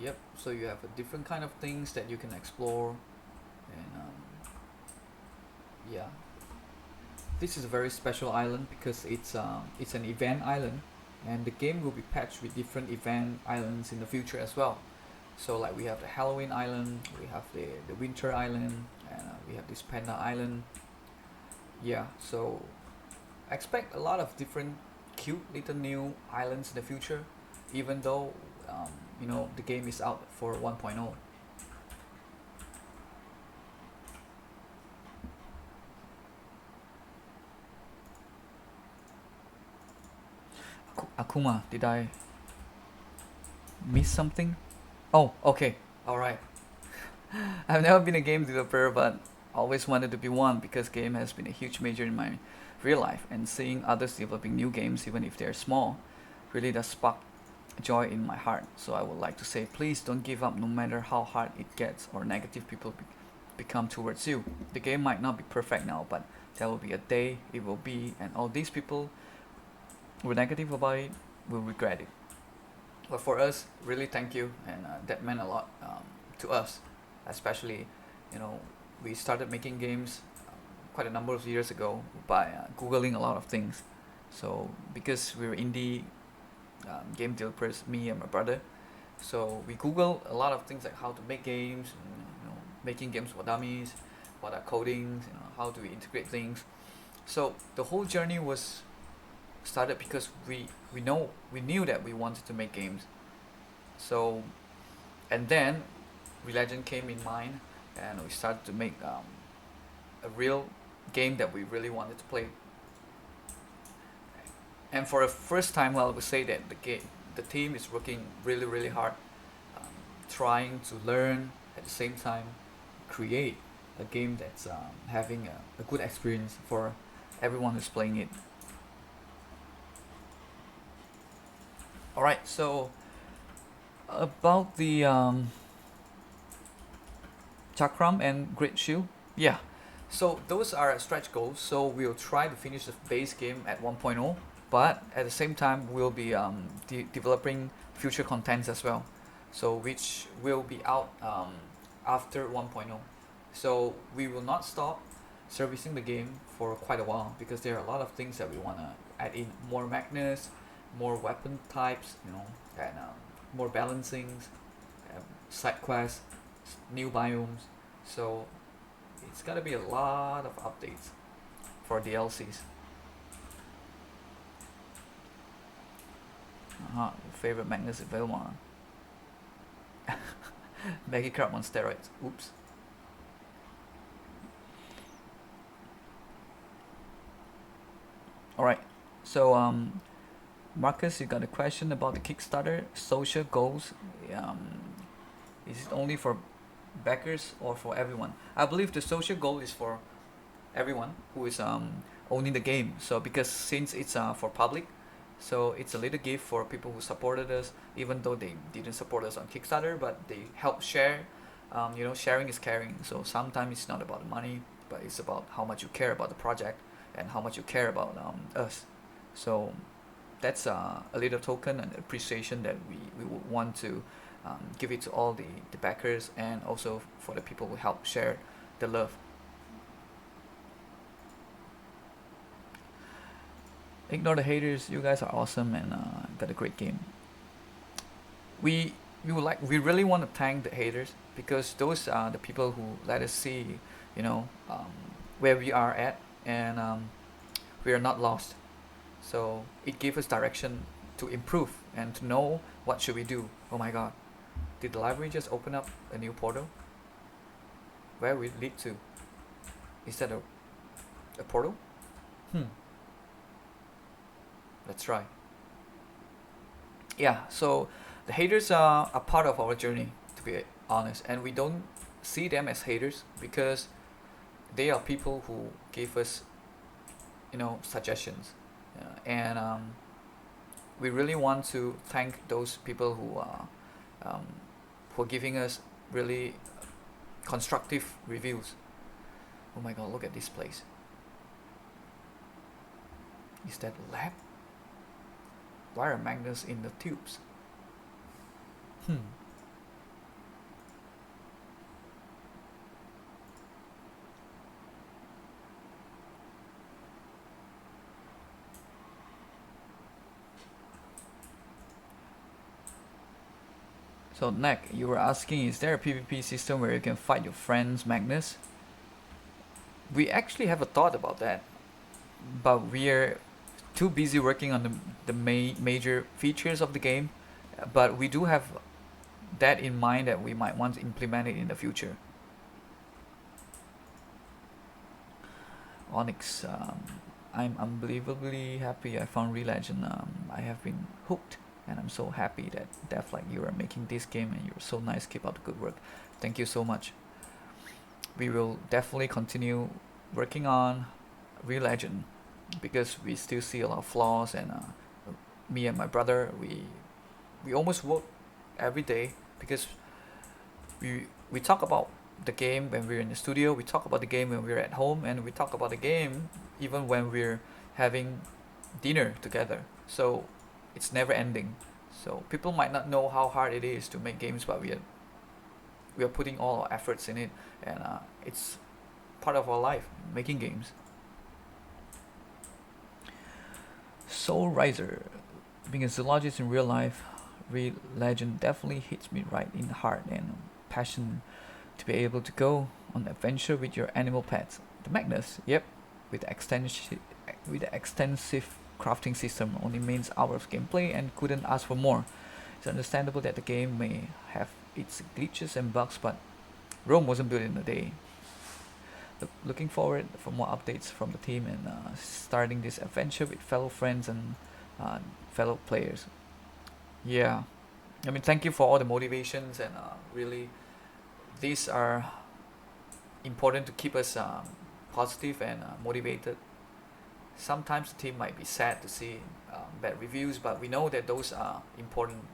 Yep, so you have a different kind of things that you can explore, and yeah, this is a very special island because it's an event island, and the game will be patched with different event islands in the future as well. So like we have the Halloween island, we have the Winter island, and we have this Panda island. Yeah, so expect a lot of different cute little new islands in the future, even though um, the game is out for 1.0. Akuma, did I miss something? Oh, okay, all right. I've never been a game developer, but always wanted to be one because game has been a huge major in my real life, and seeing others developing new games, even if they're small, really does spark joy in my heart. So I would like to say, please don't give up no matter how hard it gets or negative people become towards you. The game might not be perfect now, but there will be a day it will be, and all these people who are negative about it will regret it. But for us, really thank you, and that meant a lot to us, especially, you know, we started making games quite a number of years ago by googling a lot of things. So because we were indie game developers, me and my brother, so we google a lot of things like how to make games, making games for dummies, what are codings, how do we integrate things. So the whole journey was started because we knew that we wanted to make games. So and then Religion came in mind, and we started to make a real game that we really wanted to play. And for the first time, well, I would say that the team is working really, really hard, um, trying to learn at the same time, create a game that's having a good experience for everyone who's playing it. All right, so about the Chakram and Great Shield, yeah. So those are stretch goals. So we'll try to finish the base game at 1.0, but at the same time we'll be developing future contents as well. So which will be out after 1.0. So we will not stop servicing the game for quite a while because there are a lot of things that we wanna add in: more Magnus, more weapon types, and more balancings, side quests, new biomes. So it's gotta be a lot of updates for DLCs. Favorite Magnus available. Maggie Crab on steroids. Oops. Alright. So Marcus, you got a question about the Kickstarter social goals. Is it only for backers or for everyone? I believe the social goal is for everyone who is owning the game. So because since it's for public, so it's a little gift for people who supported us, even though they didn't support us on Kickstarter, but they help share. Sharing is caring. So sometimes it's not about the money, but it's about how much you care about the project and how much you care about us. So that's a little token and appreciation that we would want to give it to all the backers, and also for the people who help share the love. Ignore the haters. You guys are awesome and got a great game. We we really want to thank the haters because those are the people who let us see, you know, um, where we are at, and we are not lost. So it gave us direction to improve and to know what should we do. Oh my God, did the library just open up a new portal? Where will it lead to? Is that a portal? Hmm. That's right. Yeah, so the haters are a part of our journey, to be honest, and we don't see them as haters because they are people who give us, suggestions. And we really want to thank those people um, who are giving us really constructive reviews. Oh my god, look at this place. Is that lab? Why are Magnus in the tubes? Hmm. So, Nick, you were asking, is there a PvP system where you can fight your friends, Magnus? We actually have a thought about that, but we're too busy working on the major features of the game. But we do have that in mind that we might want to implement it in the future. Onyx, I'm unbelievably happy I found Relegend. I have been hooked, and I'm so happy that Def, like you, are making this game, and you're so nice. Keep up the good work. Thank you so much. We will definitely continue working on Relegend because we still see a lot of flaws, and me and my brother, we almost work every day because we talk about the game when we're in the studio, we talk about the game when we're at home, and we talk about the game even when we're having dinner together. So it's never ending. So people might not know how hard it is to make games, but we are putting all our efforts in it, and it's part of our life making games. Soul Riser, being a zoologist in real life, Legend definitely hits me right in the heart, and passion to be able to go on adventure with your animal pets. The Magnus, yep, with the extensive crafting system, only means hours of gameplay and couldn't ask for more. It's understandable that the game may have its glitches and bugs, but Rome wasn't built in a day. Looking forward for more updates from the team, and starting this adventure with fellow friends and fellow players. Yeah, I mean, thank you for all the motivations, and really, these are important to keep us positive and motivated. Sometimes the team might be sad to see bad reviews, but we know that those are important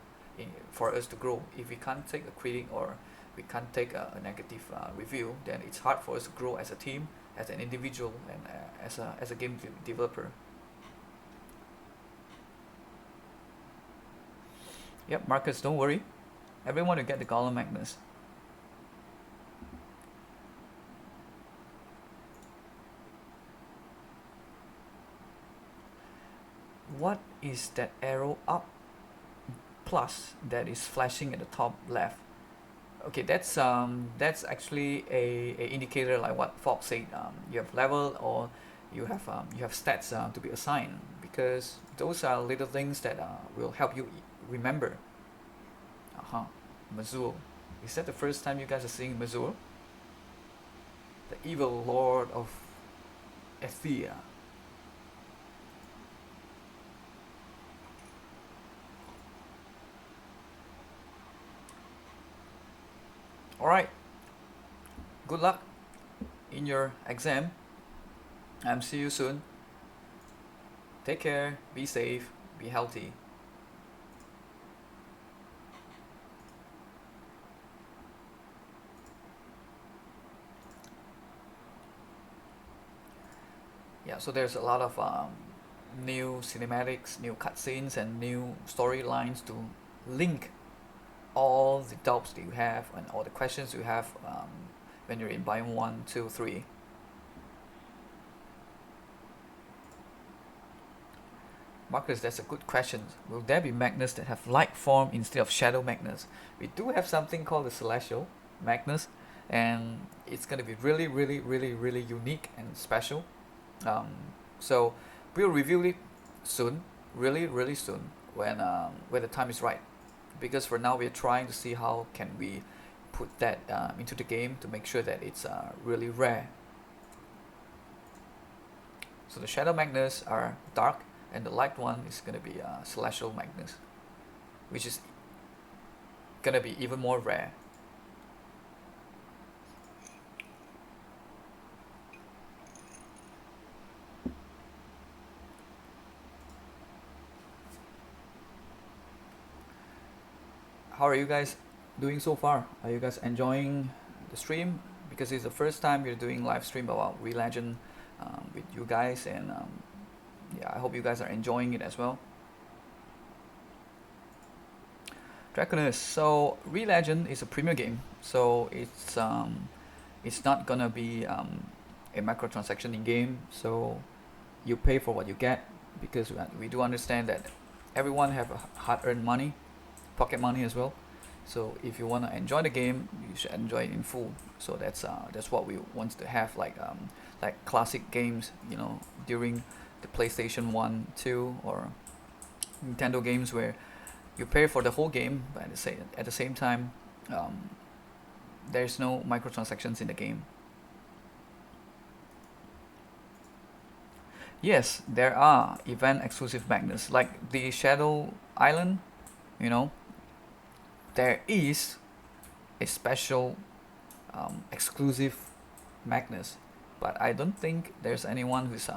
for us to grow. If we can't take a critic, or we can't take a negative review, then it's hard for us to grow as a team, as an individual, and as a game developer. Yep, Marcus, don't worry. Everyone will get the Golem Magnus. What is that arrow up plus that is flashing at the top left? Okay, that's actually a indicator like what Fox said. You have level, or you have stats to be assigned, because those are little things that will help you remember. Mazul. Is that the first time you guys are seeing Mazul? The evil lord of Ethia. Alright. Good luck in your exam. See you soon. Take care, be safe, be healthy. Yeah, so there's a lot of new cinematics, new cutscenes, and new storylines to link all the doubts that you have and all the questions you have when you're in biome 1, 2, 3. Marcus, that's a good question. Will there be Magnus that have light form instead of shadow Magnus? We do have something called the Celestial Magnus, and it's going to be really, really, really, really unique and special. So we'll review it soon, really, really soon, when the time is right. Because for now we're trying to see how can we put that into the game to make sure that it's really rare. So the Shadow Magnus are dark, and the light one is gonna be Celestial Magnus, which is gonna be even more rare. How are you guys doing so far? Are you guys enjoying the stream? Because it's the first time we're doing live stream about Relegend with you guys, and yeah, I hope you guys are enjoying it as well. Draconus. So Relegend is a premier game, so it's not gonna be a microtransaction in game. So you pay for what you get, because we do understand that everyone have a hard-earned money, pocket money as well. So if you want to enjoy the game, you should enjoy it in full. So that's what we want to have, like classic games, during the PlayStation 1, 2, or Nintendo games, where you pay for the whole game, but at the same time, there's no microtransactions in the game. Yes, there are event exclusive magnets, like the Shadow Island. You know, there is a special exclusive Magnus, but I don't think there's anyone who's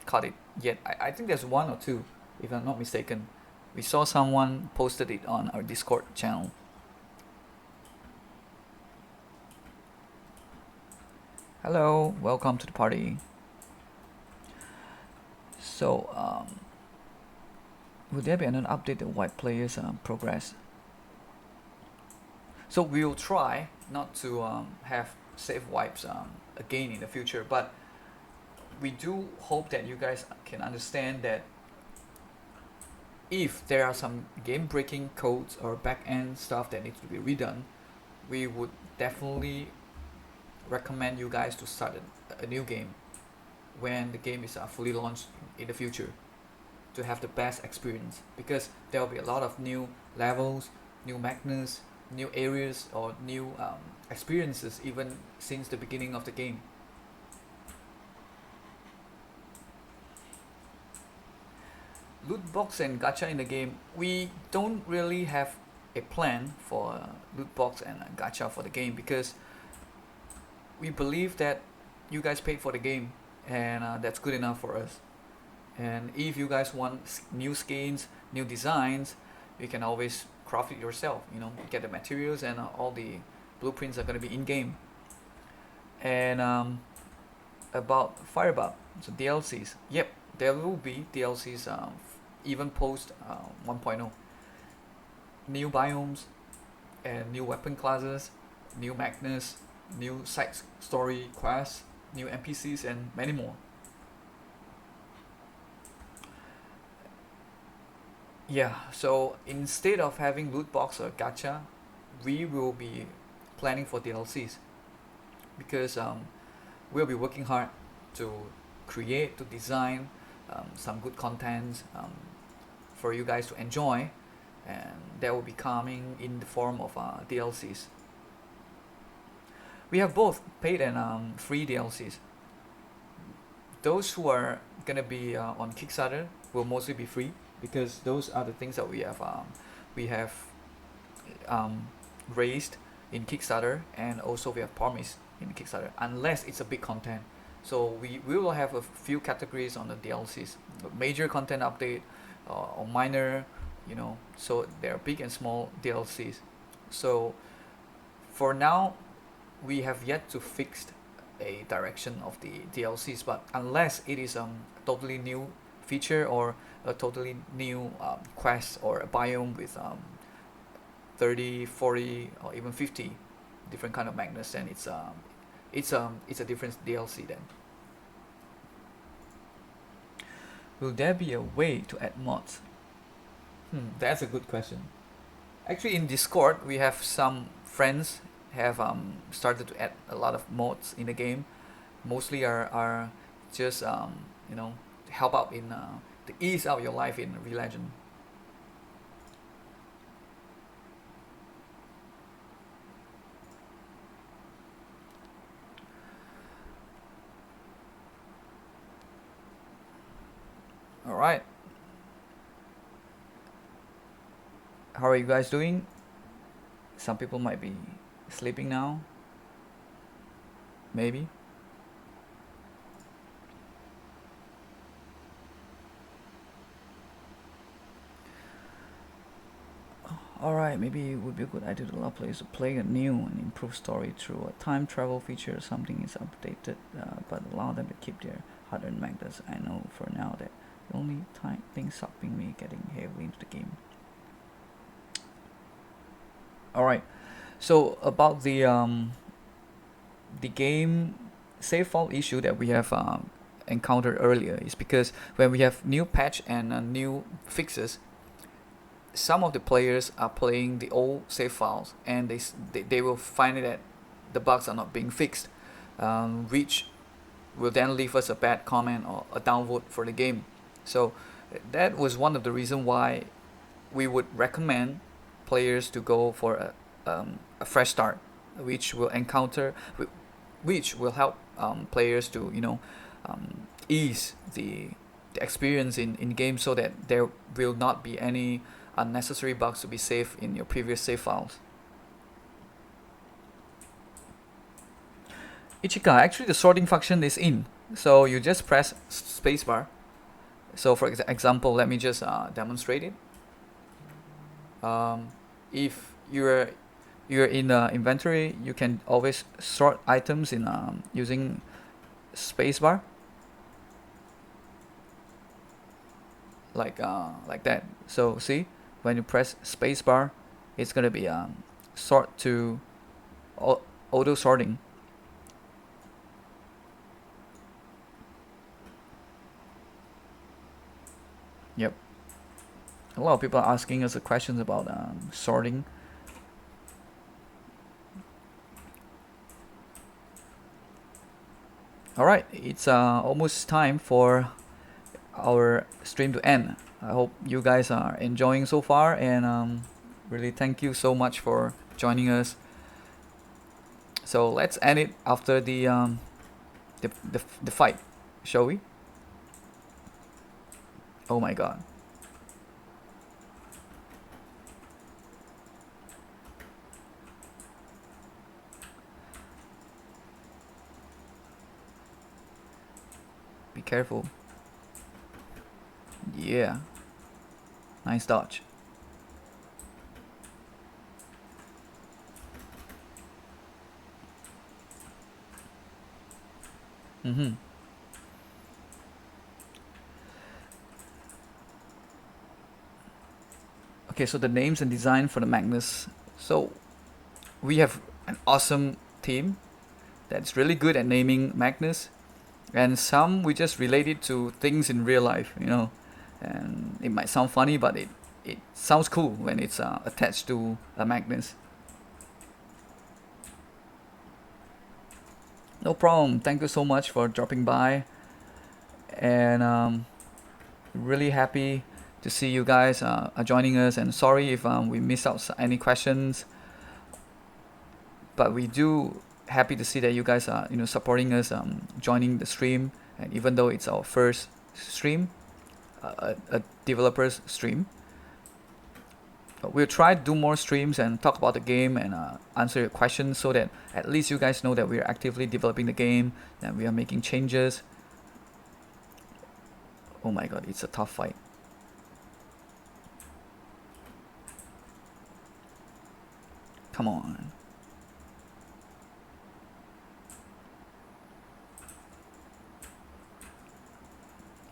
caught it yet. I think there's one or two, if I'm not mistaken. We saw someone posted it on our Discord channel. Hello, welcome to the party. So, will there be an update on white players' progress? So we'll try not to have save wipes again in the future, but we do hope that you guys can understand that if there are some game-breaking codes or back-end stuff that needs to be redone, we would definitely recommend you guys to start a new game when the game is fully launched in the future, to have the best experience, because there will be a lot of new levels, new Magnus, new areas, or new experiences even since the beginning of the game. Loot box and gacha in the game, we don't really have a plan for loot box and gacha for the game, because we believe that you guys paid for the game, and that's good enough for us. And if you guys want new skins, new designs, you can always craft it yourself. Get the materials, and all the blueprints are going to be in game. And about Firebug, so DLCs, yep, there will be DLCs even post 1.0. New biomes and new weapon classes, new Magnus, new side story quests, new NPCs, and many more. Yeah, so instead of having loot box or gacha, we will be planning for DLCs, because we'll be working hard to create, to design some good content for you guys to enjoy, and that will be coming in the form of DLCs. We have both paid and free DLCs. Those who are gonna be on Kickstarter will mostly be free, because those are the things that we have raised in Kickstarter, and also we have promised in Kickstarter, unless it's a big content. So we will have a few categories on the DLCs: major content update, or minor, so there are big and small DLCs. So for now, we have yet to fix a direction of the DLCs, but unless it is totally new feature, or a totally new quest, or a biome with 30, 40, or even 50 different kind of Magnus, then it's a different DLC then. Will there be a way to add mods? That's a good question. Actually, in Discord, we have some friends have started to add a lot of mods in the game. Mostly are just help out in to ease out your life in Relegend. All right. How are you guys doing? Some people might be sleeping now. Maybe. Alright, maybe it would be a good idea to allow players to play a new and improved story through a time travel feature. Something is updated, but allow them to keep their hard-earned Magnus. I know for now that the only thing stopping me getting heavily into the game. Alright, so about the game save file issue that we have encountered earlier is because when we have new patch and new fixes, some of the players are playing the old save files and they will find that the bugs are not being fixed, which will then leave us a bad comment or a downvote for the game. So that was one of the reasons why we would recommend players to go for a fresh start, which will help players to ease the experience in game, so that there will not be any unnecessary bugs to be saved in your previous save files. Ichika, actually the sorting function is in, so you just press spacebar. So for example, let me just demonstrate it. If you're in inventory, you can always sort items in using spacebar, like that. So see, when you press spacebar, it's gonna be sort to auto sorting. Yep. A lot of people are asking us questions about sorting. Alright, it's almost time for our stream to end. I hope you guys are enjoying so far, and really thank you so much for joining us. So let's end it after the fight, shall we? Oh my god. Be careful. Yeah. Nice dodge. Mm-hmm. Okay, so the names and design for the Magnus. So we have an awesome team that's really good at naming Magnus, and some we just relate it to things in real life, and it might sound funny, but it sounds cool when it's attached to a Magnus. No problem. Thank you so much for dropping by, and really happy to see you guys are joining us. And sorry if we missed out any questions, but we do happy to see that you guys are supporting us, joining the stream, and even though it's our first stream, a developer's stream, we'll try to do more streams and talk about the game and answer your questions, so that at least you guys know that we're actively developing the game and we are making changes. Oh my god, it's a tough fight. Come on.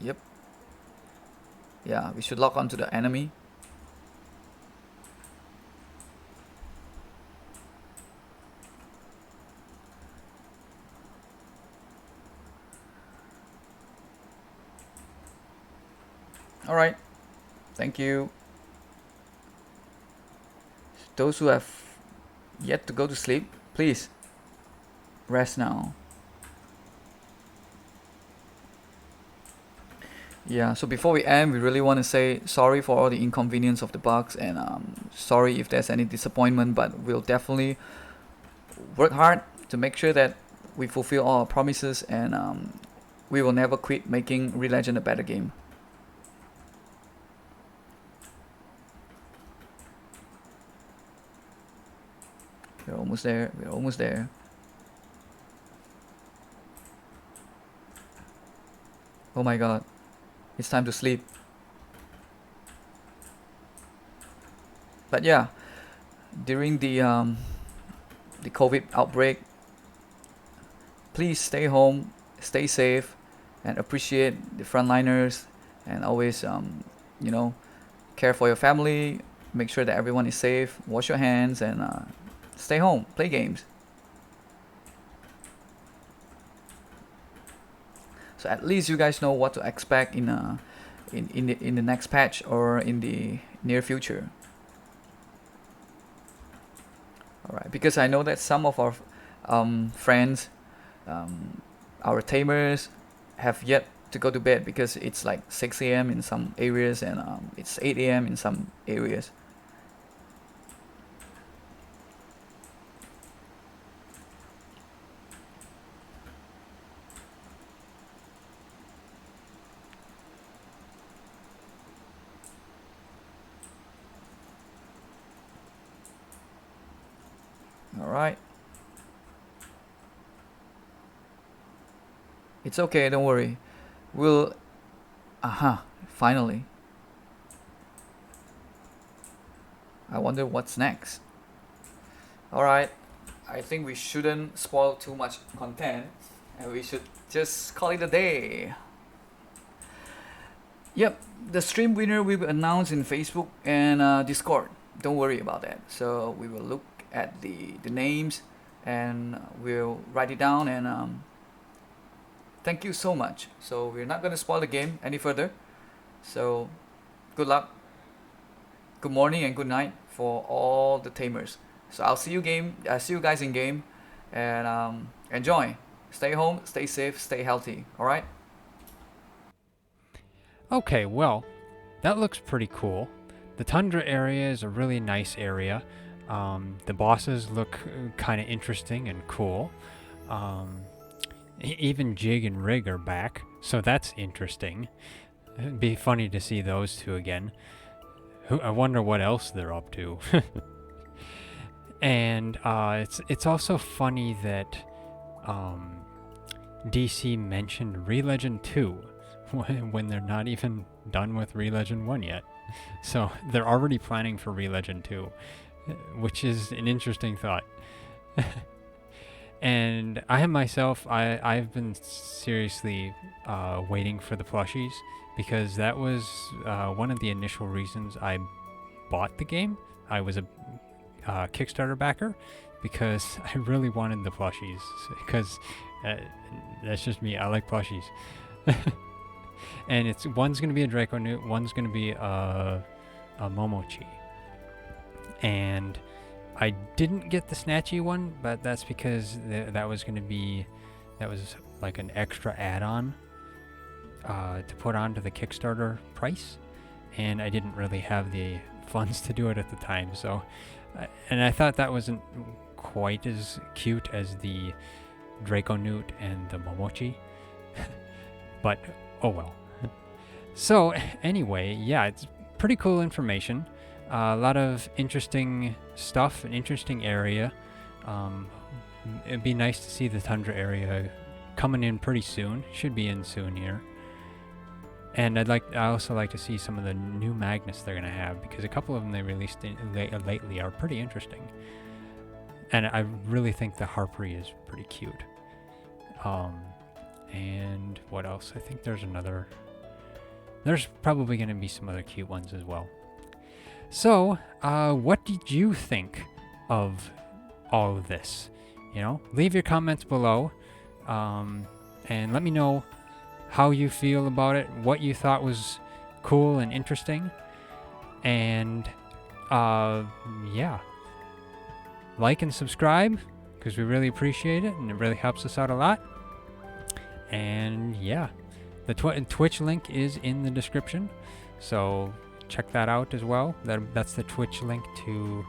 Yep. Yeah, we should lock onto the enemy. Alright. Thank you. Those who have yet to go to sleep, please rest now. Yeah, so before we end, we really want to say sorry for all the inconvenience of the bugs, and sorry if there's any disappointment, but we'll definitely work hard to make sure that we fulfill all our promises, and we will never quit making Re-Legend a better game. We're almost there. We're almost there. Oh my god. It's time to sleep. But yeah, during the COVID outbreak, please stay home, stay safe, and appreciate the frontliners, and always you know, care for your family. Make sure that everyone is safe. Wash your hands and stay home. Play games. So at least you guys know what to expect in the next patch or in the near future. All right, because I know that some of our friends, our tamers, have yet to go to bed because it's like 6 a.m. in some areas and it's 8 a.m. in some areas. All right. It's okay, don't worry. We'll. Aha, finally. I wonder what's next. Alright, I think we shouldn't spoil too much content and we should just call it a day. Yep, the stream winner will be announced in Facebook and Discord. Don't worry about that. So we will look at the names and we'll write it down and thank you so much. So we're not gonna spoil the game any further. So good luck, good morning and good night for all the tamers. So I'll see you guys in game, and enjoy. Stay home, stay safe, stay healthy. All right. Okay, well, that looks pretty cool. The tundra area is a really nice area. The bosses look kind of interesting and cool. Even Jig and Rig are back, so that's interesting. It'd be funny to see those two again. I wonder what else they're up to. And it's also funny that DC mentioned Relegend 2 when they're not even done with Relegend 1 yet. So they're already planning for Relegend 2, which is an interesting thought. And I myself, I've been seriously waiting for the plushies because that was one of the initial reasons I bought the game. I was a Kickstarter backer because I really wanted the plushies because that's just me. I like plushies. And one's going to be a Draco Newt, one's going to be a Momochi. And I didn't get the Snatchy one, but that's because that was like an extra add-on to put onto the Kickstarter price, and I didn't really have the funds to do it at the time. So, and I thought that wasn't quite as cute as the Draco Newt and the Momochi, but oh well. So anyway, yeah, it's pretty cool information. A lot of interesting stuff, an interesting area. It'd be nice to see the tundra area coming in pretty soon. Should be in soon here. And I also like to see some of the new Magnus they're gonna have, because a couple of them they released lately are pretty interesting. And I really think the Harpy is pretty cute. And what else? I think there's probably gonna be some other cute ones as well. So, what did you think of all of this? Leave your comments below, and let me know how you feel about it, what you thought was cool and interesting, and yeah, like and subscribe because we really appreciate it and it really helps us out a lot. And yeah, the Twitch link is in the description, so check that out as well. That's the Twitch link to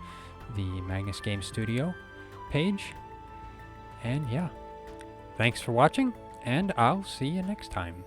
the Magnus Games Studio page. And yeah, thanks for watching, and I'll see you next time.